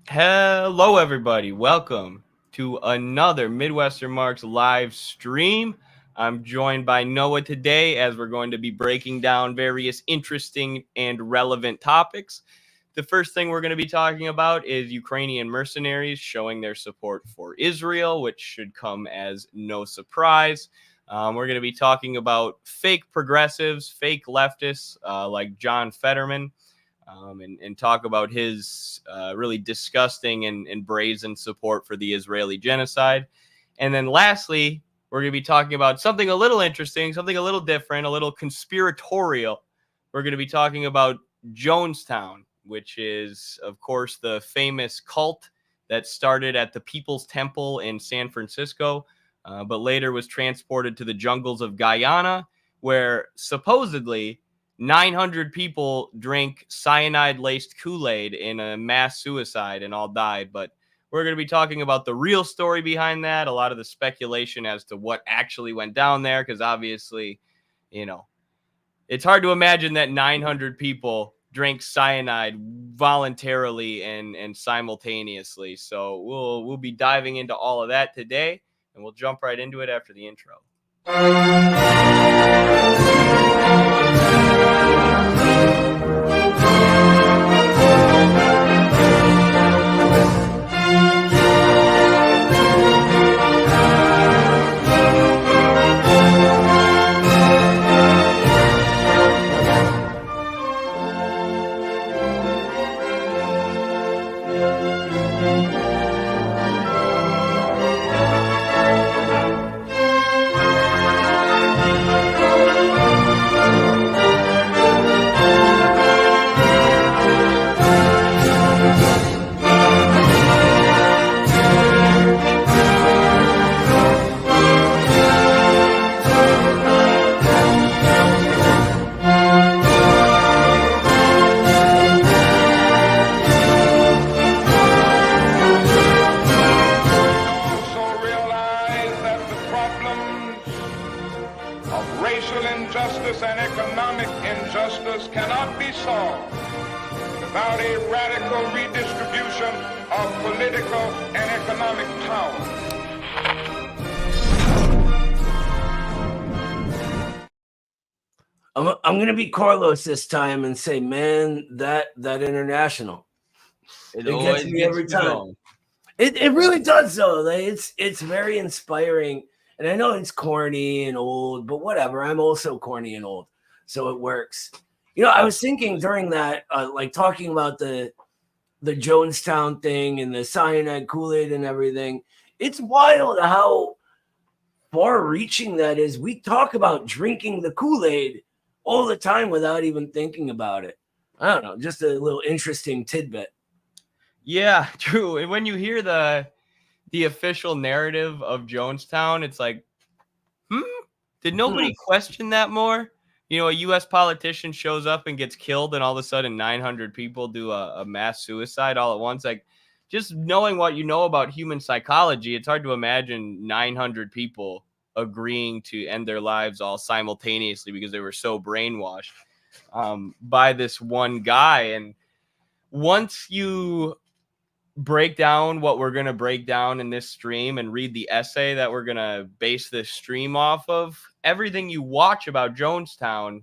Hello, everybody. Welcome to another Midwestern Marks live stream. I'm joined by Noah today as we're going to be breaking down various interesting and relevant topics. The first thing we're going to be talking about is Ukrainian mercenaries showing their support for Israel, which should come as no surprise. We're going to be talking about fake progressives, fake leftists like John Fetterman. And talk about his really disgusting and brazen support for the Israeli genocide. And then lastly, we're going to be talking about something a little interesting, something a little different, a little conspiratorial. We're going to be talking about Jonestown, which is, of course, the famous cult that started at the People's Temple in San Francisco, but later was transported to the jungles of Guyana, where supposedly 900 people drank cyanide-laced Kool-Aid in a mass suicide and all died. But we're going to be talking about the real story behind that, a lot of the speculation as to what actually went down there, because obviously, it's hard to imagine that 900 people drank cyanide voluntarily and simultaneously. So we'll be diving into all of that today, and we'll jump right into it after the intro. I'm going to be Carlos this time and say, man, that international. It gets me every time. It really does, though. It's very inspiring. And I know it's corny and old, but whatever. I'm also corny and old, so it works. I was thinking during that, like talking about the Jonestown thing and the cyanide Kool-Aid and everything. It's wild how far-reaching that is. We talk about drinking the Kool-Aid all the time without even thinking about it. I don't know, just a little interesting tidbit. Yeah, true. And when you hear the official narrative of Jonestown, it's like, did nobody question that more? A U.S. politician shows up and gets killed, and all of a sudden 900 people do a mass suicide all at once. Like, just knowing what you know about human psychology, it's hard to imagine 900 people agreeing to end their lives all simultaneously because they were so brainwashed by this one guy. And once you break down what we're going to break down in this stream and read the essay that we're going to base this stream off of, everything you watch about Jonestown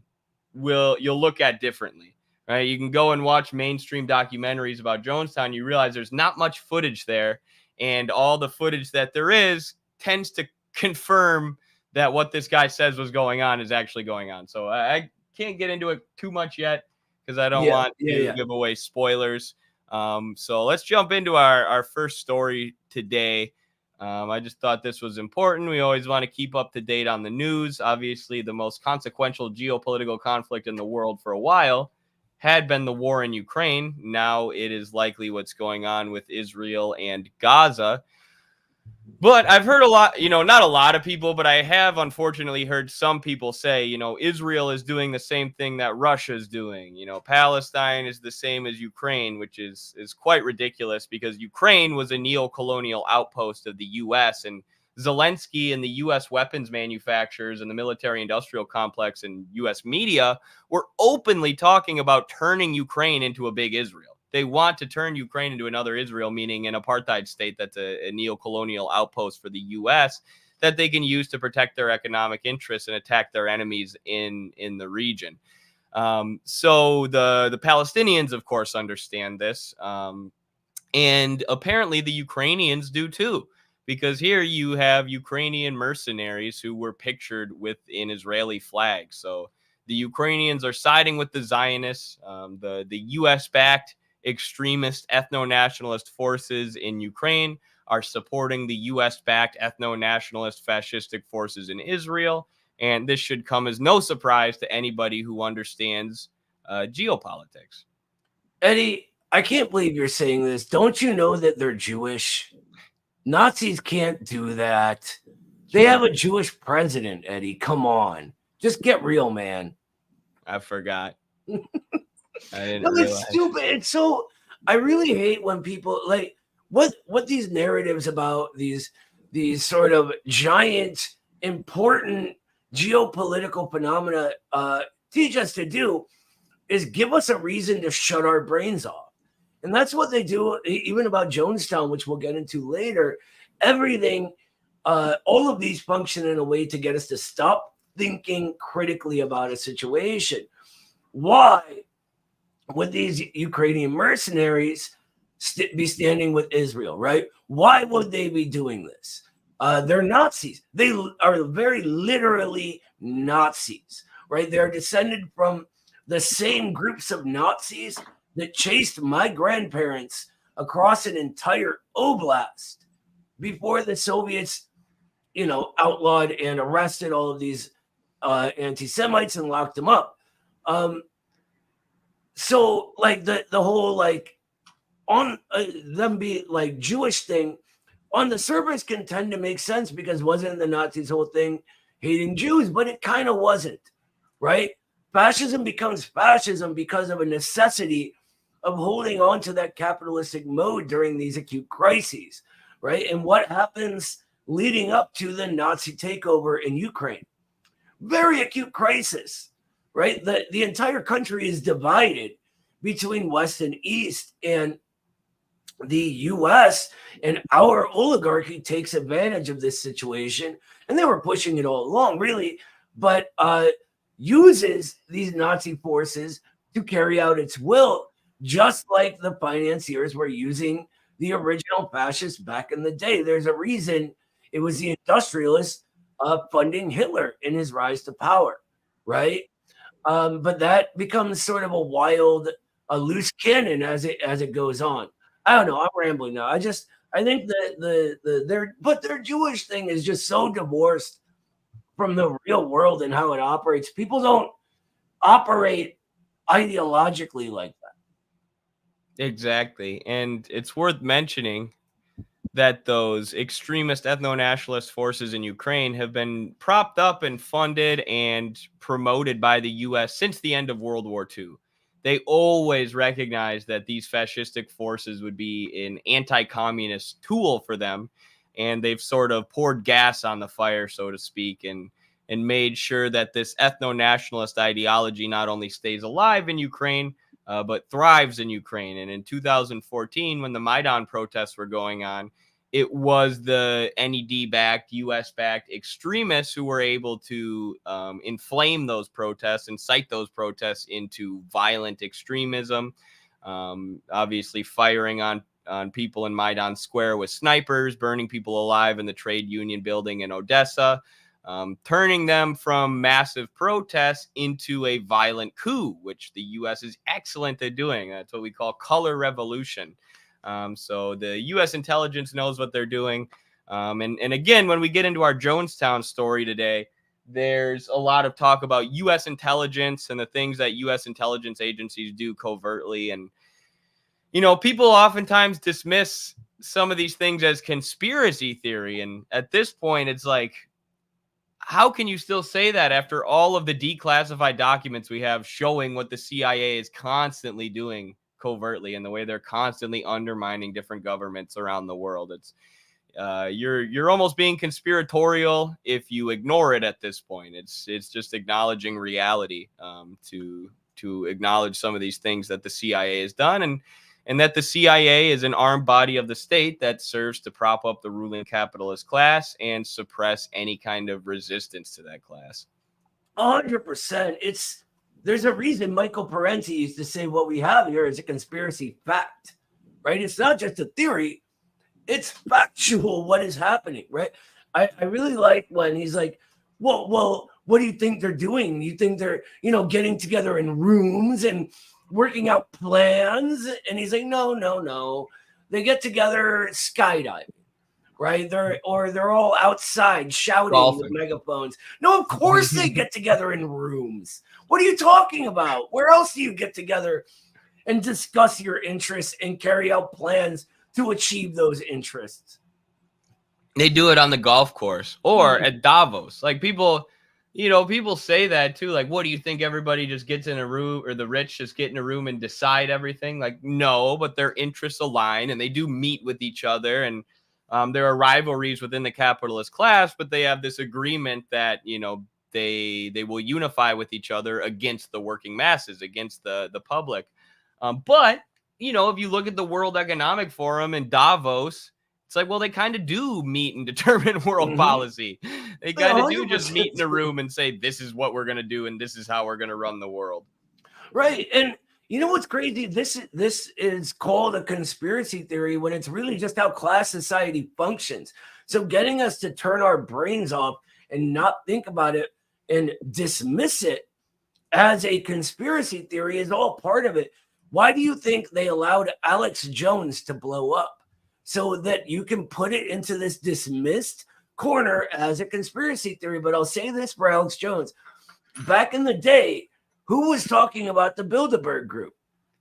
you'll look at differently, right? You can go and watch mainstream documentaries about Jonestown. You realize there's not much footage there, and all the footage that there is tends to confirm that what this guy says was going on is actually going on. So I can't get into it too much yet because I don't want to give away spoilers. So let's jump into our first story today. I just thought this was important. We always want to keep up to date on the news. Obviously, the most consequential geopolitical conflict in the world for a while had been the war in Ukraine. Now it is likely what's going on with Israel and Gaza. But I've heard a lot, not a lot of people, but I have unfortunately heard some people say, Israel is doing the same thing that Russia is doing. Palestine is the same as Ukraine, which is quite ridiculous because Ukraine was a neo-colonial outpost of the U.S. and Zelensky and the U.S. weapons manufacturers and the military-industrial complex and U.S. media were openly talking about turning Ukraine into a big Israel, They want to turn Ukraine into another Israel, meaning an apartheid state that's a neo-colonial outpost for the U.S. that they can use to protect their economic interests and attack their enemies in the region. So the Palestinians, of course, understand this. And apparently the Ukrainians do too, because here you have Ukrainian mercenaries who were pictured with an Israeli flag. So the Ukrainians are siding with the Zionists, the U.S.-backed extremist ethno-nationalist forces in Ukraine are supporting the U.S.-backed ethno-nationalist fascistic forces in Israel. And this should come as no surprise to anybody who understands geopolitics. Eddie, I can't believe you're saying this. Don't you know that they're Jewish? Nazis can't do that. They have a Jewish president, Eddie. Come on. Just get real, man. I forgot. I didn't No, realize. it's stupid. It's so, I really hate when people like what these narratives about these sort of giant important geopolitical phenomena teach us to do is give us a reason to shut our brains off. And that's what they do even about Jonestown, which we'll get into later. Everything, all of these function in a way to get us to stop thinking critically about a situation. Why would these Ukrainian mercenaries be standing with Israel, right? Why would they be doing this? They're Nazis. They are very literally Nazis, right? They're descended from the same groups of Nazis that chased my grandparents across an entire oblast before the Soviets, outlawed and arrested all of these anti-Semites and locked them up. So like the whole like on them be like Jewish thing on the surface can tend to make sense because wasn't the Nazis' whole thing hating Jews, but it kind of wasn't, right? Fascism becomes fascism because of a necessity of holding on to that capitalistic mode during these acute crises, right? And what happens leading up to the Nazi takeover in Ukraine? Very acute crisis, right? The entire country is divided between West and East, and the U.S. and our oligarchy takes advantage of this situation, and they were pushing it all along, really, but uses these Nazi forces to carry out its will, just like the financiers were using the original fascists back in the day. There's a reason it was the industrialists funding Hitler in his rise to power, right? But that becomes sort of a wild, a loose cannon as it goes on. I don't know. I'm rambling now. I think that their Jewish thing is just so divorced from the real world and how it operates. People don't operate ideologically like that. Exactly. And it's worth mentioning that those extremist ethno-nationalist forces in Ukraine have been propped up and funded and promoted by the U.S. since the end of World War II. They always recognized that these fascistic forces would be an anti-communist tool for them, and they've sort of poured gas on the fire, so to speak, and made sure that this ethno-nationalist ideology not only stays alive in Ukraine, but thrives in Ukraine. And in 2014, when the Maidan protests were going on, it was the NED-backed, US-backed extremists who were able to inflame those protests, incite those protests into violent extremism, obviously firing on people in Maidan Square with snipers, burning people alive in the trade union building in Odessa, turning them from massive protests into a violent coup, which the U.S. is excellent at doing. That's what we call color revolution. So the U.S. intelligence knows what they're doing. And again, when we get into our Jonestown story today, there's a lot of talk about U.S. intelligence and the things that U.S. intelligence agencies do covertly. And, people oftentimes dismiss some of these things as conspiracy theory. And at this point, it's like, how can you still say that after all of the declassified documents we have showing what the CIA is constantly doing covertly and the way they're constantly undermining different governments around the world? It's you're almost being conspiratorial if you ignore it at this point. It's just acknowledging reality to acknowledge some of these things that the CIA has done. and that the CIA is an armed body of the state that serves to prop up the ruling capitalist class and suppress any kind of resistance to that class. 100%. There's a reason Michael Parenti used to say what we have here is a conspiracy fact, right? It's not just a theory, it's factual what is happening, right? I really like when he's like, well, what do you think they're doing? You think they're, getting together in rooms and working out plans? And he's like, no. They get together skydiving, right? They're all outside shouting with megaphones. No, of course they get together in rooms. What are you talking about? Where else do you get together and discuss your interests and carry out plans to achieve those interests? They do it on the golf course or at Davos. Like people say that too. Like, what do you think? Everybody just gets in a room, or the rich just get in a room and decide everything? Like, no, but their interests align and they do meet with each other. And there are rivalries within the capitalist class, but they have this agreement that, they will unify with each other against the working masses, against the public. But, if you look at the World Economic Forum in Davos, it's like, well, they kind of do meet and determine world policy. They kind of do just meet in a room and say, this is what we're going to do and this is how we're going to run the world. Right. And you know what's crazy? This is called a conspiracy theory when it's really just how class society functions. So getting us to turn our brains off and not think about it and dismiss it as a conspiracy theory is all part of it. Why do you think they allowed Alex Jones to blow up? So that you can put it into this dismissed corner as a conspiracy theory. But I'll say this for Alex Jones. Back in the day, who was talking about the Bilderberg group?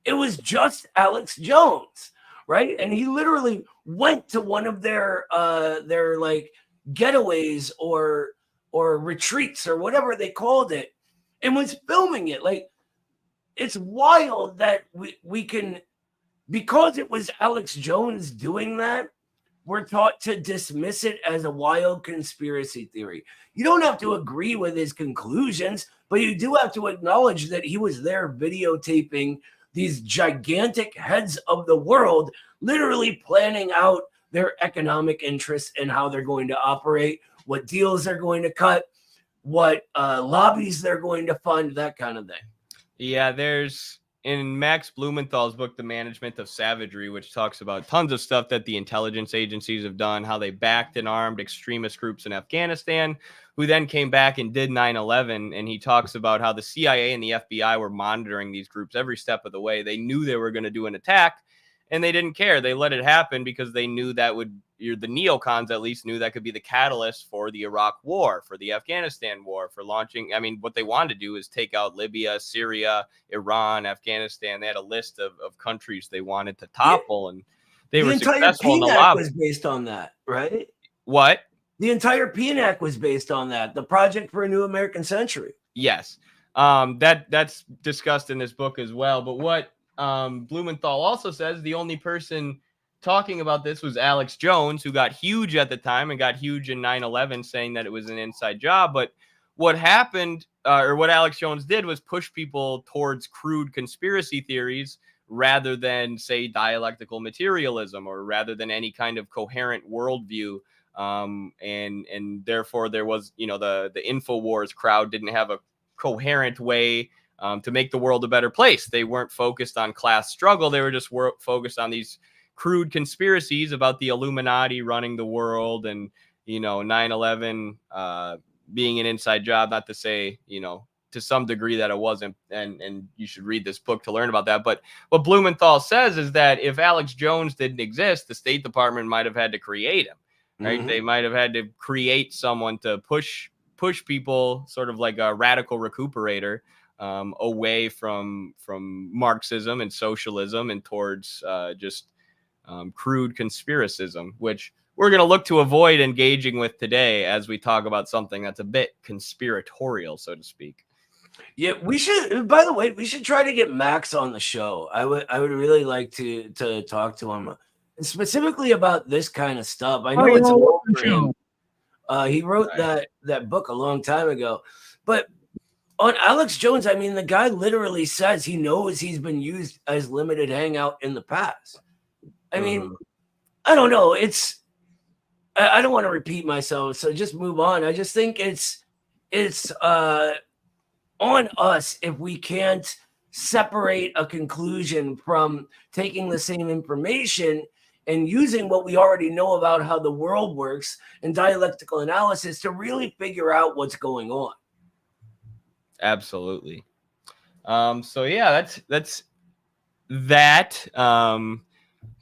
It was just Alex Jones, right? And he literally went to one of their like getaways or retreats or whatever they called it and was filming it. Like, it's wild that we can, because it was Alex Jones doing that, we're taught to dismiss it as a wild conspiracy theory. You don't have to agree with his conclusions, but you do have to acknowledge that he was there videotaping these gigantic heads of the world, literally planning out their economic interests and how they're going to operate, what deals they're going to cut, what lobbies they're going to fund, that kind of thing. Yeah, there's in Max Blumenthal's book, The Management of Savagery, which talks about tons of stuff that the intelligence agencies have done, how they backed and armed extremist groups in Afghanistan, who then came back and did 9/11. And he talks about how the CIA and the FBI were monitoring these groups every step of the way. They knew they were going to do an attack, and they didn't care. They let it happen because they knew that the neocons at least knew that could be the catalyst for the Iraq war, for the Afghanistan war, for launching. I mean, what they wanted to do is take out Libya, Syria, Iran, Afghanistan. They had a list of countries they wanted to topple, and they were successful in the lobby. Was based on that, right? What? The entire PNAC was based on that. The Project for a New American Century. Yes. That's discussed in this book as well. But what Blumenthal also says, the only person talking about this was Alex Jones, who got huge at the time and got huge in 9/11, saying that it was an inside job. But what happened, or what Alex Jones did, was push people towards crude conspiracy theories rather than, say, dialectical materialism, or rather than any kind of coherent worldview. And therefore there was, the InfoWars crowd didn't have a coherent way to make the world a better place. They weren't focused on class struggle. They were just focused on these crude conspiracies about the Illuminati running the world and, 9/11 being an inside job. Not to say, to some degree that it wasn't, and you should read this book to learn about that. But what Blumenthal says is that if Alex Jones didn't exist, the State Department might have had to create him, right? Mm-hmm. They might have had to create someone to push people, sort of like a radical recuperator, away from Marxism and socialism and towards just crude conspiracism, which we're going to look to avoid engaging with today as we talk about something that's a bit conspiratorial, so to speak. Yeah, we should. By the way, we should try to get Max on the show. I would really like to talk to him specifically about this kind of stuff. I know it's old for him. He wrote that book a long time ago, but on Alex Jones, I mean, the guy literally says he knows he's been used as limited hangout in the past. I mean, I don't know. I don't want to repeat myself, so just move on. I just think it's on us if we can't separate a conclusion from taking the same information and using what we already know about how the world works and dialectical analysis to really figure out what's going on. Absolutely. So yeah, that's that.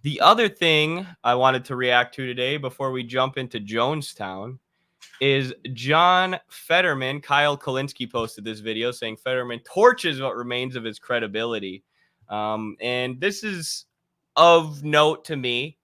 The other thing I wanted to react to today before we jump into Jonestown is John Fetterman. Kyle Kalinske posted this video saying Fetterman torches what remains of his credibility. And this is of note to me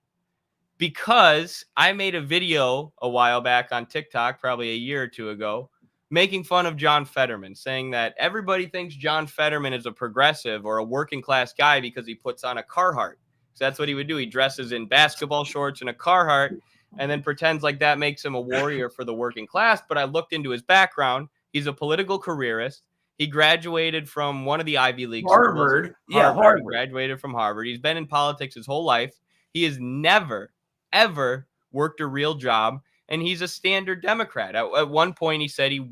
because I made a video a while back on TikTok, probably a year or two ago, making fun of John Fetterman, saying that everybody thinks John Fetterman is a progressive or a working class guy because he puts on a Carhartt. So that's what he would do. He dresses in basketball shorts and a Carhartt and then pretends like that makes him a warrior for the working class. But I looked into his background. He's a political careerist. He graduated from one of the Ivy League Harvard. schools. Yeah, Harvard. He graduated from Harvard. He's been in politics his whole life. He has never, ever worked a real job. And he's a standard Democrat. At one point, he said he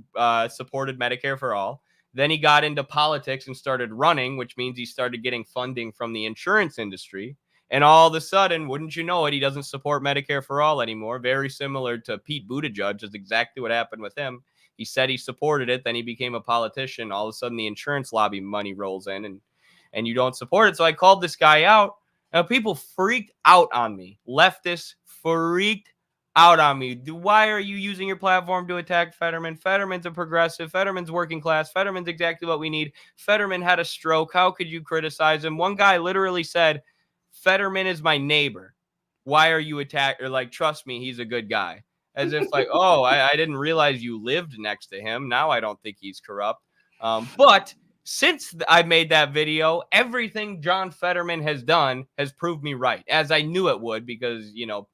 supported Medicare for all. Then he got into politics and started running, which means he started getting funding from the insurance industry. And all of a sudden, wouldn't you know it, he doesn't support Medicare for all anymore. Very similar to Pete Buttigieg. Is exactly what happened with him. He said he supported it. Then he became a politician. All of a sudden, the insurance lobby money rolls in and you don't support it. So I called this guy out. Now, people freaked out on me. Leftists freaked out on me. Why are you using your platform to attack Fetterman? Fetterman's a progressive. Fetterman's working class. Fetterman's exactly what we need. Fetterman had a stroke. How could you criticize him? One guy literally said, Fetterman is my neighbor. Why are you attacking? Or like, trust me, he's a good guy. As if like, oh, I didn't realize you lived next to him. Now I don't think he's corrupt. But since I made that video, everything John Fetterman has done has proved me right, as I knew it would, because, you know,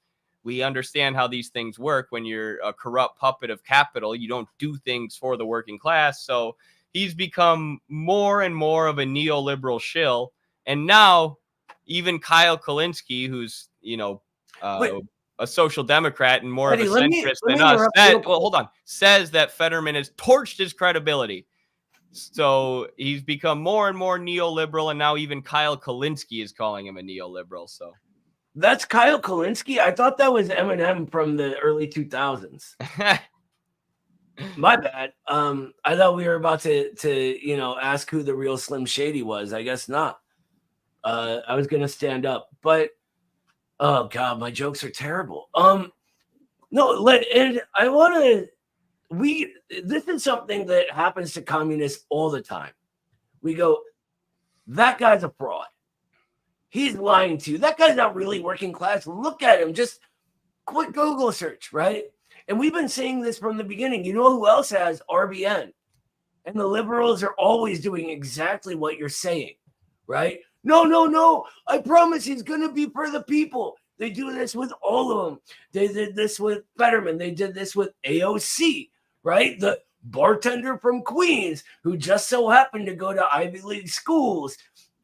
we understand how these things work. When you're a corrupt puppet of capital, you don't do things for the working class. So he's become more and more of a neoliberal shill. And now even Kyle Kalinske, who's, you know, a social democrat and more of a centrist than us, says that Fetterman has torched his credibility. So he's become more and more neoliberal. And now even Kyle Kalinske is calling him a neoliberal. So that's Kyle Kalinske? I thought that was Eminem from the early 2000s. My bad. I thought we were about to you know, ask who the real Slim Shady was. I guess not. I was gonna stand up, but oh god, my jokes are terrible. No, and I want to. This is something that happens to communists all the time. We go, that guy's a fraud. He's lying to you. That guy's not really working class. Look at him. Just quick Google search, right? And we've been saying this from the beginning. You know who else has? RBN. And the liberals are always doing exactly what you're saying, right? No. I promise he's going to be for the people. They do this with all of them. They did this with Fetterman. They did this with AOC, right? The bartender from Queens who just so happened to go to Ivy League schools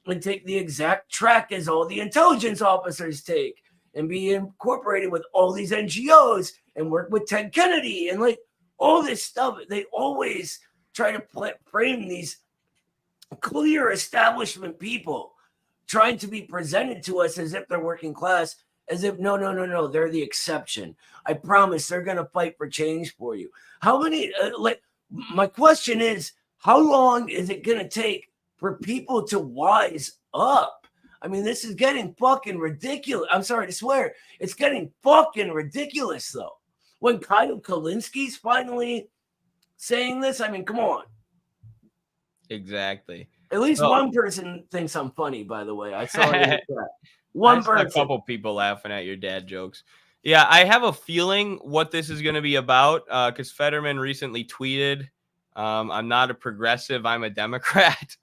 and take the exact track as all the intelligence officers take and be incorporated with all these NGOs and work with Ted Kennedy and like all this stuff. They always try to frame these clear establishment people trying to be presented to us as if they're working class, as if, no, they're the exception. I promise they're going to fight for change for you. How many, my question is, how long is it going to take for people to wise up? I mean, this is getting fucking ridiculous. I'm sorry to swear. It's getting fucking ridiculous, though. When Kyle Kalinski's finally saying this, I mean, come on. Exactly. At least one person thinks I'm funny, by the way. I saw it. One person. A couple people laughing at your dad jokes. Yeah, I have a feeling what this is going to be about because Fetterman recently tweeted, I'm not a progressive, I'm a Democrat.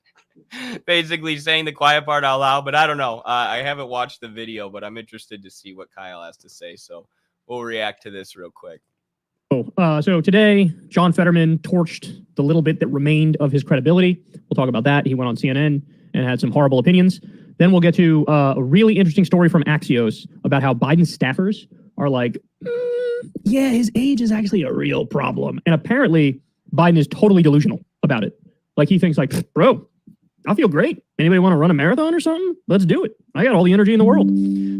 Basically saying the quiet part out loud, but I don't know. I haven't watched the video, but I'm interested to see what Kyle has to say. So we'll react to this real quick. So today, John Fetterman torched the little bit that remained of his credibility. We'll talk about that. He went on CNN and had some horrible opinions. Then we'll get to a really interesting story from Axios about how Biden's staffers are like, yeah, his age is actually a real problem. And apparently, Biden is totally delusional about it. Like, he thinks like, bro, I feel great. Anybody want to run a marathon or something? Let's do it. I got all the energy in the world.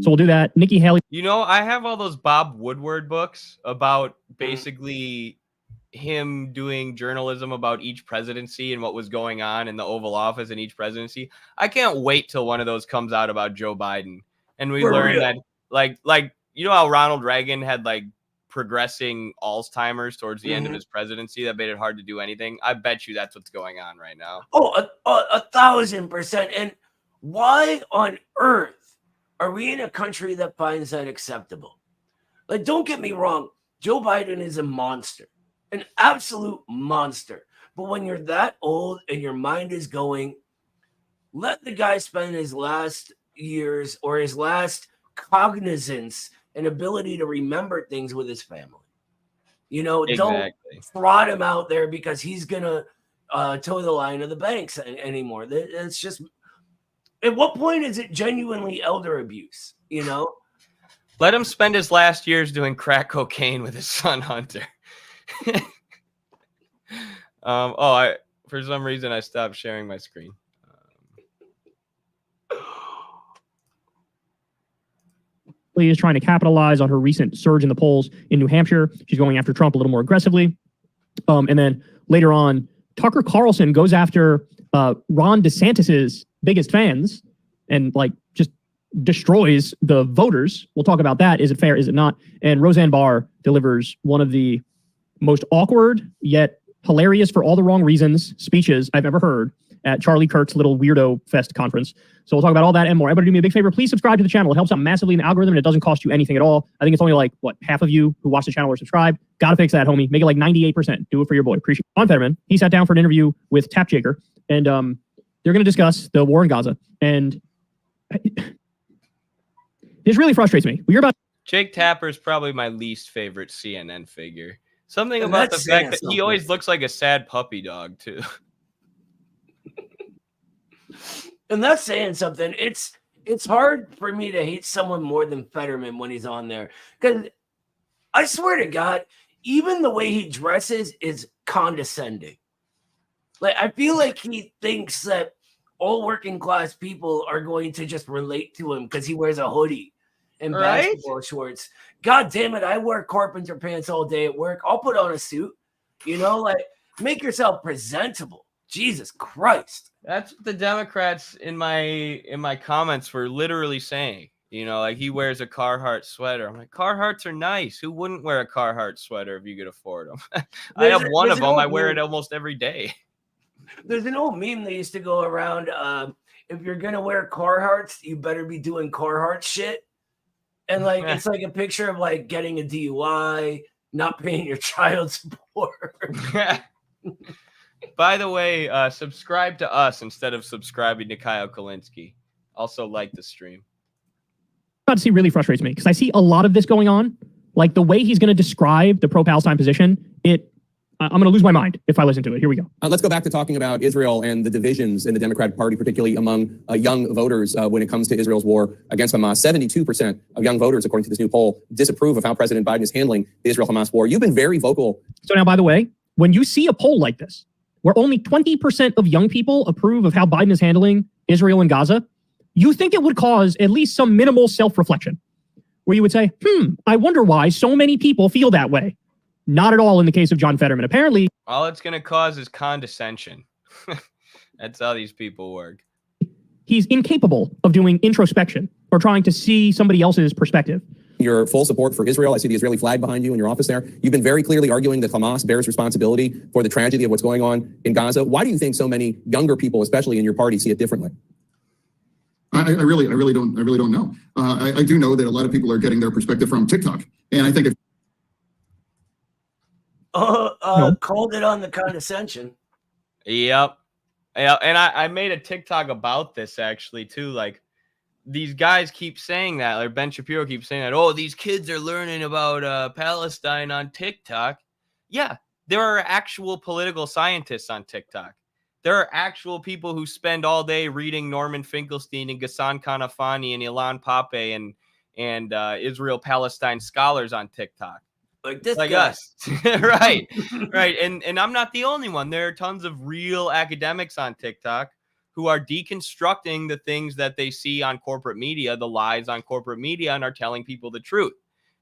So we'll do that. Nikki Haley. You know, I have all those Bob Woodward books about basically him doing journalism about each presidency and what was going on in the Oval Office in each presidency. I can't wait till one of those comes out about Joe Biden. And we learn that, like, you know how Ronald Reagan had like progressing Alzheimer's towards the end of his presidency that made it hard to do anything? I bet you that's what's going on right now. Oh, 1,000%. And why on earth are we in a country that finds that acceptable? Like, don't get me wrong. Joe Biden is a monster, an absolute monster. But when you're that old and your mind is going, let the guy spend his last years or his last cognizance and ability to remember things with his family. You know, don't fraud him out there because he's going to toe the line of the banks anymore. It's just, at what point is it genuinely elder abuse, you know? Let him spend his last years doing crack cocaine with his son Hunter. For some reason I stopped sharing my screen. Is trying to capitalize on her recent surge in the polls in New Hampshire. She's going after Trump a little more aggressively. And then later on, Tucker Carlson goes after Ron DeSantis's biggest fans and like just destroys the voters. We'll talk about that. Is it fair? Is it not? And Roseanne Barr delivers one of the most awkward yet hilarious for all the wrong reasons speeches I've ever heard at Charlie Kirk's little weirdo fest conference. So we'll talk about all that and more. Everybody do me a big favor. Please subscribe to the channel. It helps out massively in the algorithm and it doesn't cost you anything at all. I think it's only like, what, half of you who watch the channel are subscribed. Gotta fix that, homie. Make it like 98%. Do it for your boy. Appreciate it. On Fetterman, he sat down for an interview with Tap Jaker and they're going to discuss the war in Gaza. And this really frustrates me. We're about Jake Tapper is probably my least favorite CNN figure. Something about the fact that he always looks like a sad puppy dog too. And that's saying something. It's hard for me to hate someone more than Fetterman when he's on there. Because I swear to God, even the way he dresses is condescending. Like, I feel like he thinks that all working class people are going to just relate to him because he wears a hoodie and basketball shorts. God damn it, I wear carpenter pants all day at work. I'll put on a suit. You know, like, make yourself presentable. Jesus Christ. That's what the Democrats in my comments were literally saying. You know, like, he wears a Carhartt sweater. I'm like, Carhartts are nice. Who wouldn't wear a Carhartt sweater if you could afford them? I have one of them. I wear it almost every day. There's an old meme that used to go around. If you're going to wear Carhartts, you better be doing Carhartt shit. And like, it's like a picture of like getting a DUI, not paying your child support. By the way, subscribe to us instead of subscribing to Kyle Kalinske. Also like the stream. About to see really frustrates me because I see a lot of this going on. Like the way he's going to describe the pro-Palestine position, I'm going to lose my mind if I listen to it. Here we go. Let's go back to talking about Israel and the divisions in the Democratic Party, particularly among young voters when it comes to Israel's war against Hamas. 72% of young voters, according to this new poll, disapprove of how President Biden is handling the Israel-Hamas war. You've been very vocal. So now, by the way, when you see a poll like this, where only 20% of young people approve of how Biden is handling Israel and Gaza, you think it would cause at least some minimal self-reflection, where you would say, I wonder why so many people feel that way. Not at all in the case of John Fetterman. Apparently, all it's going to cause is condescension. That's how these people work. He's incapable of doing introspection or trying to see somebody else's perspective. Your full support for Israel. I see the Israeli flag behind you in your office there. You've been very clearly arguing that Hamas bears responsibility for the tragedy of what's going on in Gaza. Why do you think so many younger people, especially in your party, see it differently? I really don't know. I do know that a lot of people are getting their perspective from TikTok, and I think if called it on the condescension. Yep. Yeah, and I made a TikTok about this actually too. Like, these guys keep saying that, like Ben Shapiro keeps saying that, oh, these kids are learning about Palestine on TikTok. Yeah, there are actual political scientists on TikTok. There are actual people who spend all day reading Norman Finkelstein and Ghassan Kanafani and Ilan Pape and Israel-Palestine scholars on TikTok. Like this Like guy. us. Right. Right. And I'm not the only one. There are tons of real academics on TikTok who are deconstructing the things that they see on corporate media, the lies on corporate media, and are telling people the truth.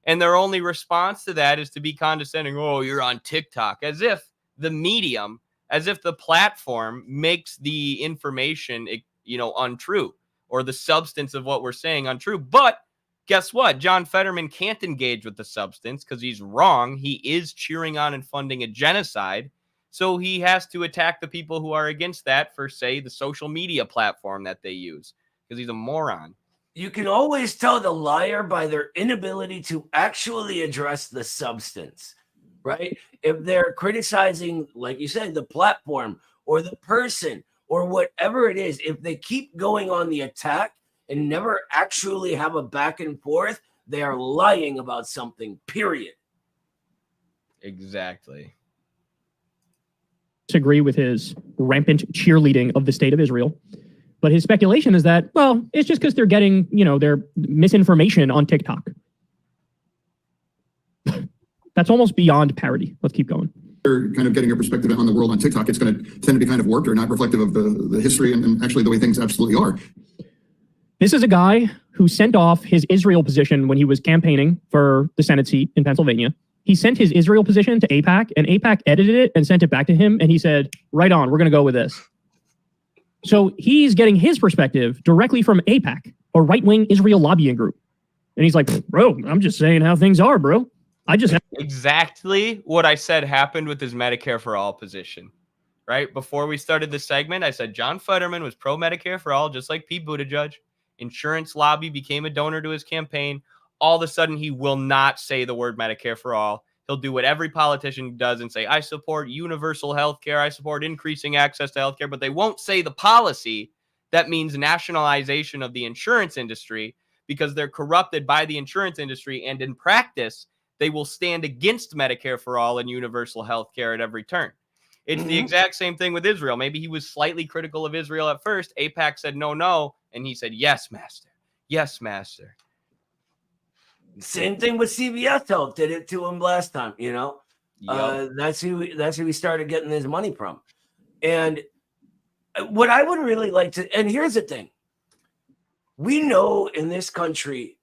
And their only response to that is to be condescending. Oh, you're on TikTok, as if the medium, as if the platform makes the information, untrue, or the substance of what we're saying untrue. But guess what? John Fetterman can't engage with the substance because he's wrong. He is cheering on and funding a genocide. So he has to attack the people who are against that for, say, the social media platform that they use, because he's a moron. You can always tell the liar by their inability to actually address the substance, right? If they're criticizing, like you said, the platform or the person or whatever it is, if they keep going on the attack and never actually have a back and forth, they are lying about something, period. Exactly. Disagree with his rampant cheerleading of the state of Israel. But his speculation is that, well, it's just because they're getting, their misinformation on TikTok. That's almost beyond parody. Let's keep going. You're kind of getting a perspective on the world on TikTok. It's going to tend to be kind of warped or not reflective of the history and actually the way things absolutely are. This is a guy who sent off his Israel position when he was campaigning for the Senate seat in Pennsylvania. He sent his Israel position to AIPAC, and AIPAC edited it and sent it back to him, and he said, right on, we're going to go with this. So he's getting his perspective directly from AIPAC, a right-wing Israel lobbying group. And he's like, bro, I'm just saying how things are, bro. Exactly what I said happened with his Medicare for All position, right? Before we started this segment, I said John Fetterman was pro-Medicare for all, just like Pete Buttigieg. Insurance lobby became a donor to his campaign. All of a sudden, he will not say the word Medicare for all. He'll do what every politician does and say, I support universal health care. I support increasing access to health care. But they won't say the policy that means nationalization of the insurance industry, because they're corrupted by the insurance industry. And in practice, they will stand against Medicare for all and universal health care at every turn. It's the exact same thing with Israel. Maybe he was slightly critical of Israel at first. AIPAC said, no. And he said, yes, master. Yes, master. Same thing with CVS Health did it to him last time, Yep. That's who he started getting his money from. And what I would really like to, and here's the thing. We know in this country,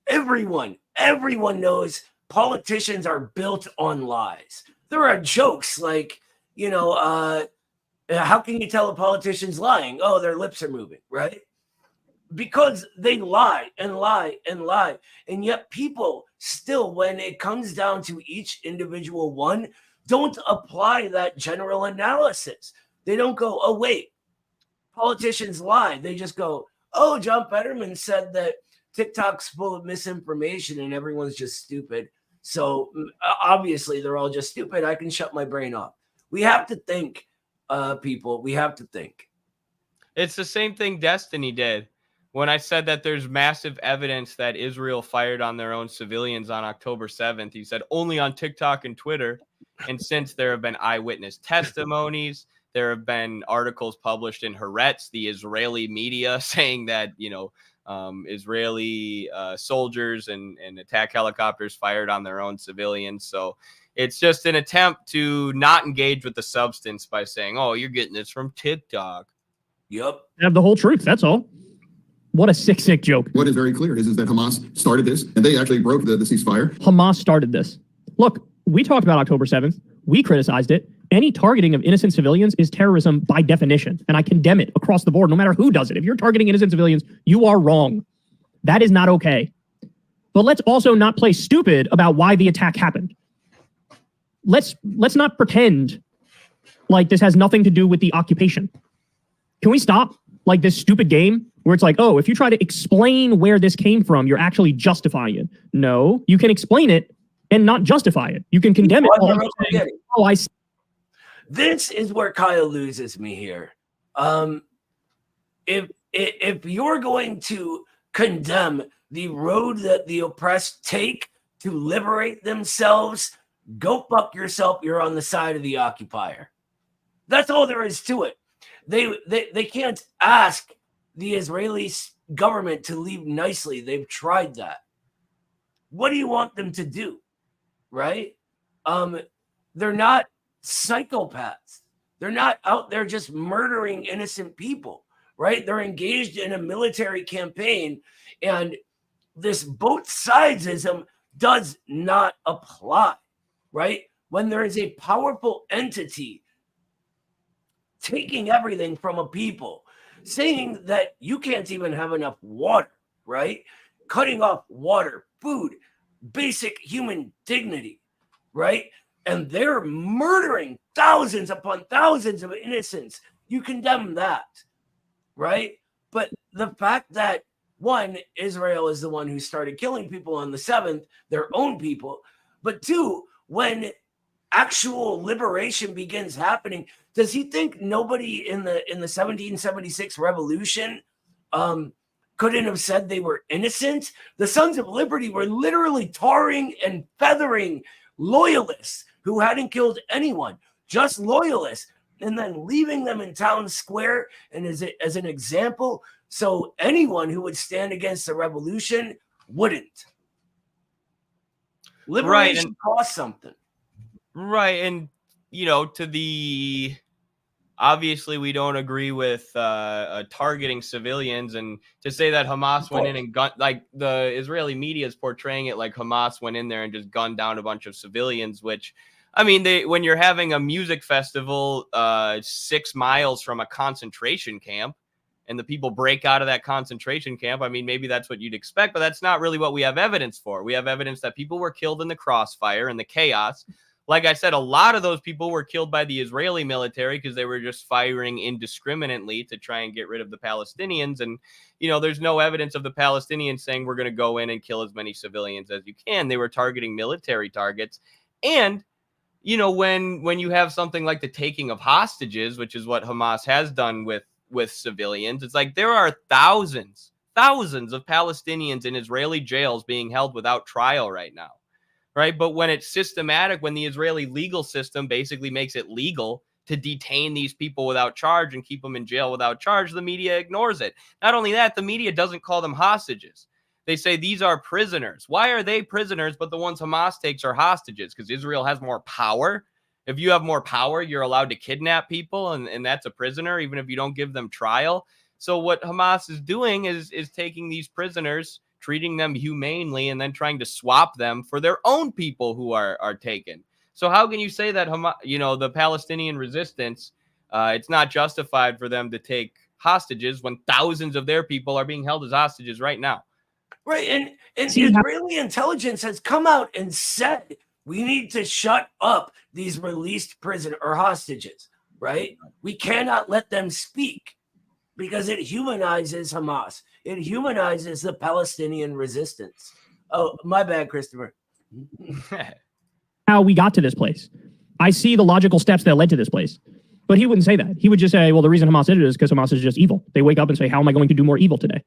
everyone knows politicians are built on lies. There are jokes like, how can you tell a politician's lying? Oh, their lips are moving, right? Because they lie and lie and lie. And yet people still, when it comes down to each individual one, don't apply that general analysis. They don't go, oh, wait, politicians lie. They just go, oh, John Fetterman said that TikTok's full of misinformation and everyone's just stupid. So obviously they're all just stupid. I can shut my brain off. We have to think, people. We have to think. It's the same thing Destiny did. When I said that there's massive evidence that Israel fired on their own civilians on October 7th, he said only on TikTok and Twitter. And since there have been eyewitness testimonies, there have been articles published in Haaretz, the Israeli media, saying that, Israeli soldiers and attack helicopters fired on their own civilians. So it's just an attempt to not engage with the substance by saying, oh, you're getting this from TikTok. Yep. Have the whole truth. That's all. What a sick joke. What is very clear is that Hamas started this, and they actually broke the ceasefire. Hamas started this. Look, we talked about October 7th. We criticized it. Any targeting of innocent civilians is terrorism by definition, and I condemn it across the board, no matter who does it. If you're targeting innocent civilians, you are wrong. That is not okay. But let's also not play stupid about why the attack happened. Let's not pretend like this has nothing to do with the occupation. Can we stop like this stupid game where it's like, oh, if you try to explain where this came from, you're actually justifying it. No, you can explain it and not justify it. You can condemn it. This is where Kyle loses me here. If you're going to condemn the road that the oppressed take to liberate themselves, Go fuck yourself. You're on the side of the occupier. That's all there is to it. They can't ask the Israeli government to leave nicely. They've tried that. What do you want them to do? Right? They're not psychopaths. They're not out there just murdering innocent people, right? They're engaged in a military campaign, and this both sidesism does not apply, right? When there is a powerful entity taking everything from a people, saying that you can't even have enough water, right? Cutting off water, food, basic human dignity, right? And they're murdering thousands upon thousands of innocents. You condemn that, right? But the fact that, one, Israel is the one who started killing people on the 7th, their own people, but two, when actual liberation begins happening, does he think nobody in the 1776 revolution couldn't have said they were innocent? The Sons of Liberty were literally tarring and feathering loyalists who hadn't killed anyone, just loyalists, and then leaving them in town square and as an example, so anyone who would stand against the revolution wouldn't. Liberation costs something. Right. And, you know, obviously we don't agree with targeting civilians, and to say that Hamas went in and like the Israeli media is portraying it like Hamas went in there and just gunned down a bunch of civilians, which, I mean, when you're having a music festival 6 miles from a concentration camp and the people break out of that concentration camp, I mean, maybe that's what you'd expect, but that's not really what we have evidence for. We have evidence that people were killed in the crossfire and the chaos. Like I said, a lot of those people were killed by the Israeli military because they were just firing indiscriminately to try and get rid of the Palestinians. And, you know, there's no evidence of the Palestinians saying we're going to go in and kill as many civilians as you can. They were targeting military targets. And, you know, when you have something like the taking of hostages, which is what Hamas has done with civilians, it's like there are thousands of Palestinians in Israeli jails being held without trial right now. Right. But when it's systematic, when the Israeli legal system basically makes it legal to detain these people without charge and keep them in jail without charge, the media ignores it. Not only that, the media doesn't call them hostages. They say these are prisoners. Why are they prisoners, but the ones Hamas takes are hostages? Because Israel has more power. If you have more power, you're allowed to kidnap people, and that's a prisoner, even if you don't give them trial. So what Hamas is doing is taking these prisoners, treating them humanely, and then trying to swap them for their own people who are taken. So how can you say that the Palestinian resistance, it's not justified for them to take hostages when thousands of their people are being held as hostages right now? Right, and Israeli intelligence has come out and said we need to shut up these released prisoner or hostages. Right, we cannot let them speak because it humanizes Hamas. It humanizes the Palestinian resistance. Oh, my bad, Christopher. How we got to this place. I see the logical steps that led to this place. But he wouldn't say that. He would just say, well, the reason Hamas did it is because Hamas is just evil. They wake up and say, how am I going to do more evil today?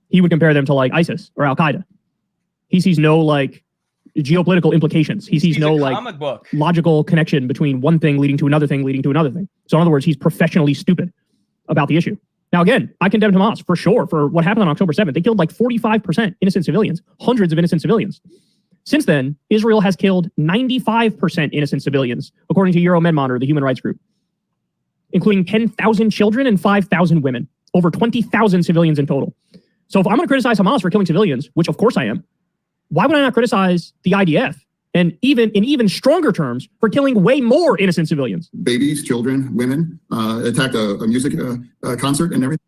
He would compare them to like ISIS or Al-Qaeda. He sees no like geopolitical implications. He sees no like logical connection between one thing leading to another thing leading to another thing. So in other words, he's professionally stupid about the issue. Now, again, I condemned Hamas for sure for what happened on October 7th. They killed like 45% innocent civilians, hundreds of innocent civilians. Since then, Israel has killed 95% innocent civilians, according to Euromedmonitor, the human rights group, including 10,000 children and 5,000 women, over 20,000 civilians in total. So if I'm going to criticize Hamas for killing civilians, which of course I am, why would I not criticize the IDF? And in even stronger terms, for killing way more innocent civilians. Babies, children, women, attacked a music concert and everything.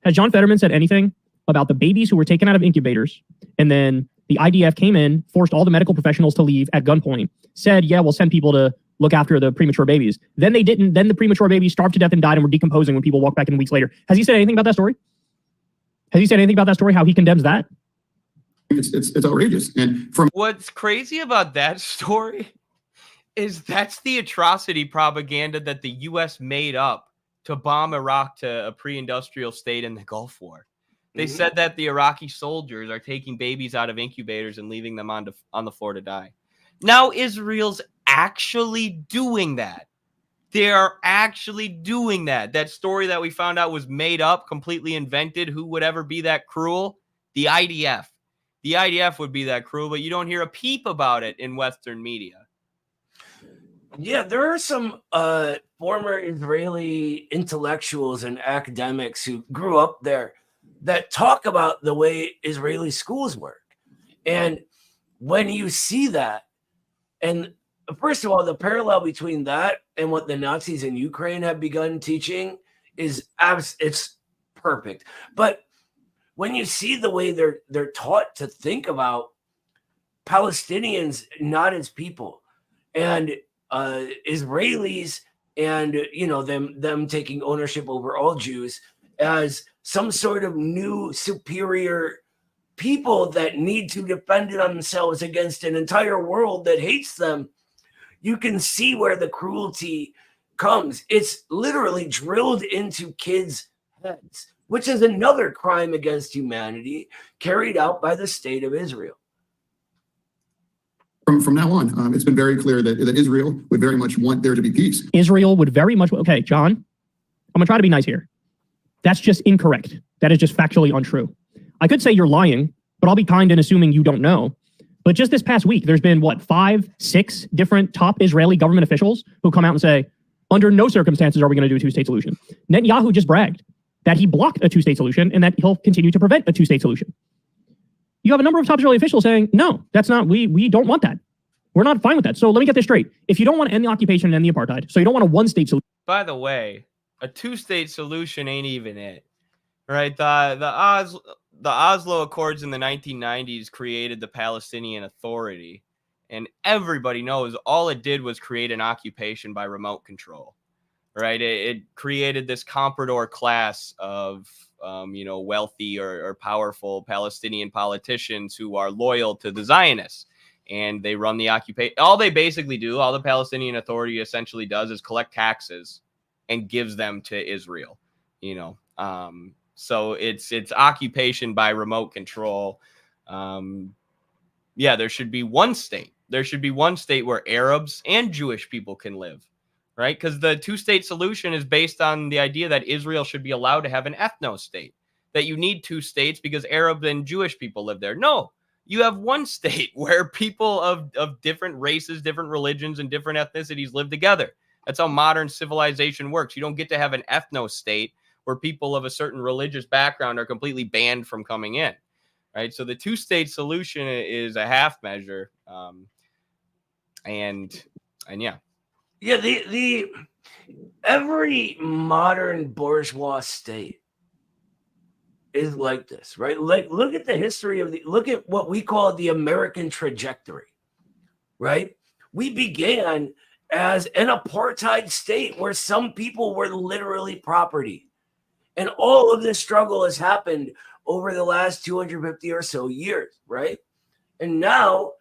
Has John Fetterman said anything about the babies who were taken out of incubators, and then the IDF came in, forced all the medical professionals to leave at gunpoint, said, yeah, we'll send people to look after the premature babies. Then they didn't. Then the premature babies starved to death and died and were decomposing when people walked back in weeks later. Has he said anything about that story? Has he said anything about that story, how he condemns that? It's outrageous. And from what's crazy about that story is that's the atrocity propaganda that the U.S. made up to bomb Iraq to a pre-industrial state in the Gulf War. They said that the Iraqi soldiers are taking babies out of incubators and leaving them on the floor to die. Now Israel's actually doing that. They are actually doing that. That story that we found out was made up, completely invented. Who would ever be that cruel? The IDF. The IDF would be that cruel, but you don't hear a peep about it in Western media. Yeah, there are some former Israeli intellectuals and academics who grew up there that talk about the way Israeli schools work. And when you see that, and first of all, the parallel between that and what the Nazis in Ukraine have begun teaching is it's perfect. But when you see the way they're taught to think about Palestinians not as people, and Israelis, and them taking ownership over all Jews as some sort of new superior people that need to defend themselves against an entire world that hates them, you can see where the cruelty comes. It's literally drilled into kids' heads, which is another crime against humanity carried out by the state of Israel. From now on, it's been very clear that Israel would very much want there to be peace. Israel would very much, okay, John, I'm gonna try to be nice here. That's just incorrect. That is just factually untrue. I could say you're lying, but I'll be kind in assuming you don't know. But just this past week, there's been, what, 5, 6 different top Israeli government officials who come out and say, under no circumstances are we going to do a two-state solution. Netanyahu just bragged that he blocked a two-state solution and that he'll continue to prevent a two-state solution. You have a number of top Israeli officials saying, no, that's not, we don't want that. We're not fine with that. So let me get this straight. If you don't want to end the occupation and end the apartheid, so you don't want a one-state solution. By the way, a two-state solution ain't even it, right? The Oslo Accords in the 1990s created the Palestinian Authority, and everybody knows all it did was create an occupation by remote control, right? It created this comprador class of, wealthy or powerful Palestinian politicians who are loyal to the Zionists, and they run the occupation. All they basically do, all the Palestinian Authority essentially does is collect taxes and gives them to Israel, So it's occupation by remote control. There should be one state. There should be one state where Arabs and Jewish people can live, right? Because the two-state solution is based on the idea that Israel should be allowed to have an ethno-state, that you need two states because Arab and Jewish people live there. No, you have one state where people of different races, different religions, and different ethnicities live together. That's how modern civilization works. You don't get to have an ethno-state where people of a certain religious background are completely banned from coming in, right? So the two-state solution is a half measure, the every modern bourgeois state is like this, right? Like, look at the history look at what we call the American trajectory, right? We began as an apartheid state where some people were literally property. And all of this struggle has happened over the last 250 or so years, right? And now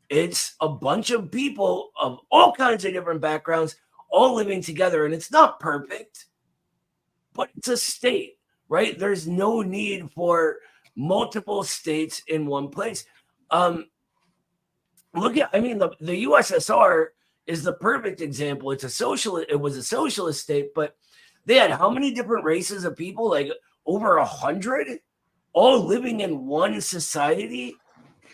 it's a bunch of people of all kinds of different backgrounds all living together. And it's not perfect, but it's a state, right? There's no need for multiple states in one place. The USSR is the perfect example. It was a socialist state, but they had how many different races of people? Like over 100, all living in one society.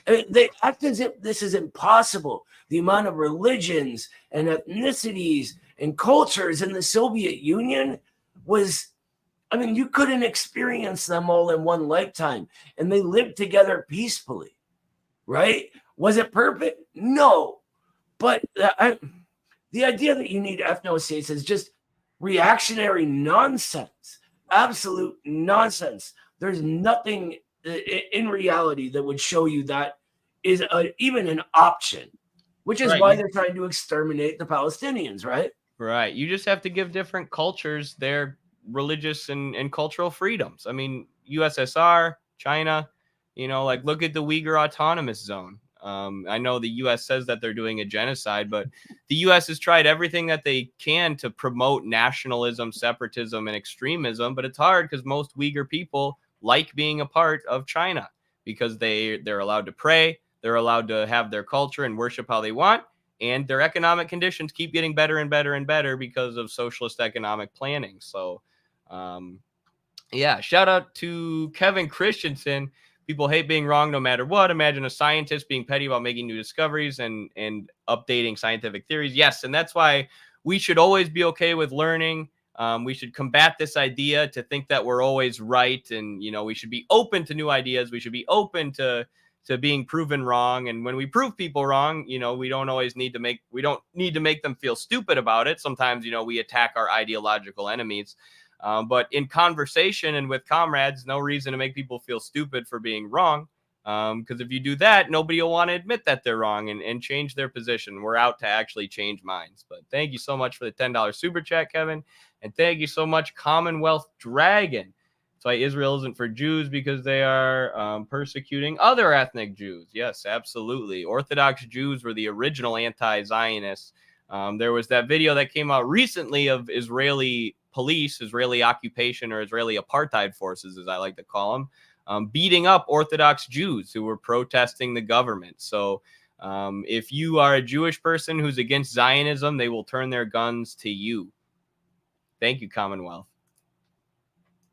They act as if this is impossible. The amount of religions and ethnicities and cultures in the Soviet Union was, you couldn't experience them all in one lifetime. And they lived together peacefully, right? Was it perfect? No. But the idea that you need ethno-states is just reactionary nonsense, absolute nonsense. There's nothing in reality that would show you that is even an option, which is why they're trying to exterminate the Palestinians, right? Right. You just have to give different cultures their religious and cultural freedoms. USSR, China, look at the Uyghur Autonomous Zone. I know the U.S. says that they're doing a genocide, but the U.S. has tried everything that they can to promote nationalism, separatism, and extremism. But it's hard because most Uyghur people like being a part of China because they're allowed to pray, They're allowed to have their culture and worship how they want. And their economic conditions keep getting better and better and better because of socialist economic planning. So, yeah, shout out to Kevin Christensen. People hate being wrong no matter what. Imagine a scientist being petty about making new discoveries and updating scientific theories. Yes, and that's why we should always be okay with learning. We should combat this idea to think that we're always right, and we should be open to new ideas. We should be open to being proven wrong. And when we prove people wrong, we don't need to make them feel stupid about it. Sometimes we attack our ideological enemies. But in conversation and with comrades, no reason to make people feel stupid for being wrong. Because if you do that, nobody will want to admit that they're wrong and change their position. We're out to actually change minds. But thank you so much for the $10 super chat, Kevin. And thank you so much, Commonwealth Dragon. That's why Israel isn't for Jews, because they are persecuting other ethnic Jews. Yes, absolutely. Orthodox Jews were the original anti-Zionists. There was that video that came out recently of Israeli police, Israeli occupation, or Israeli apartheid forces, as I like to call them, beating up Orthodox Jews who were protesting the government. So if you are a Jewish person who's against Zionism, they will turn their guns to you. Thank you, Commonwealth.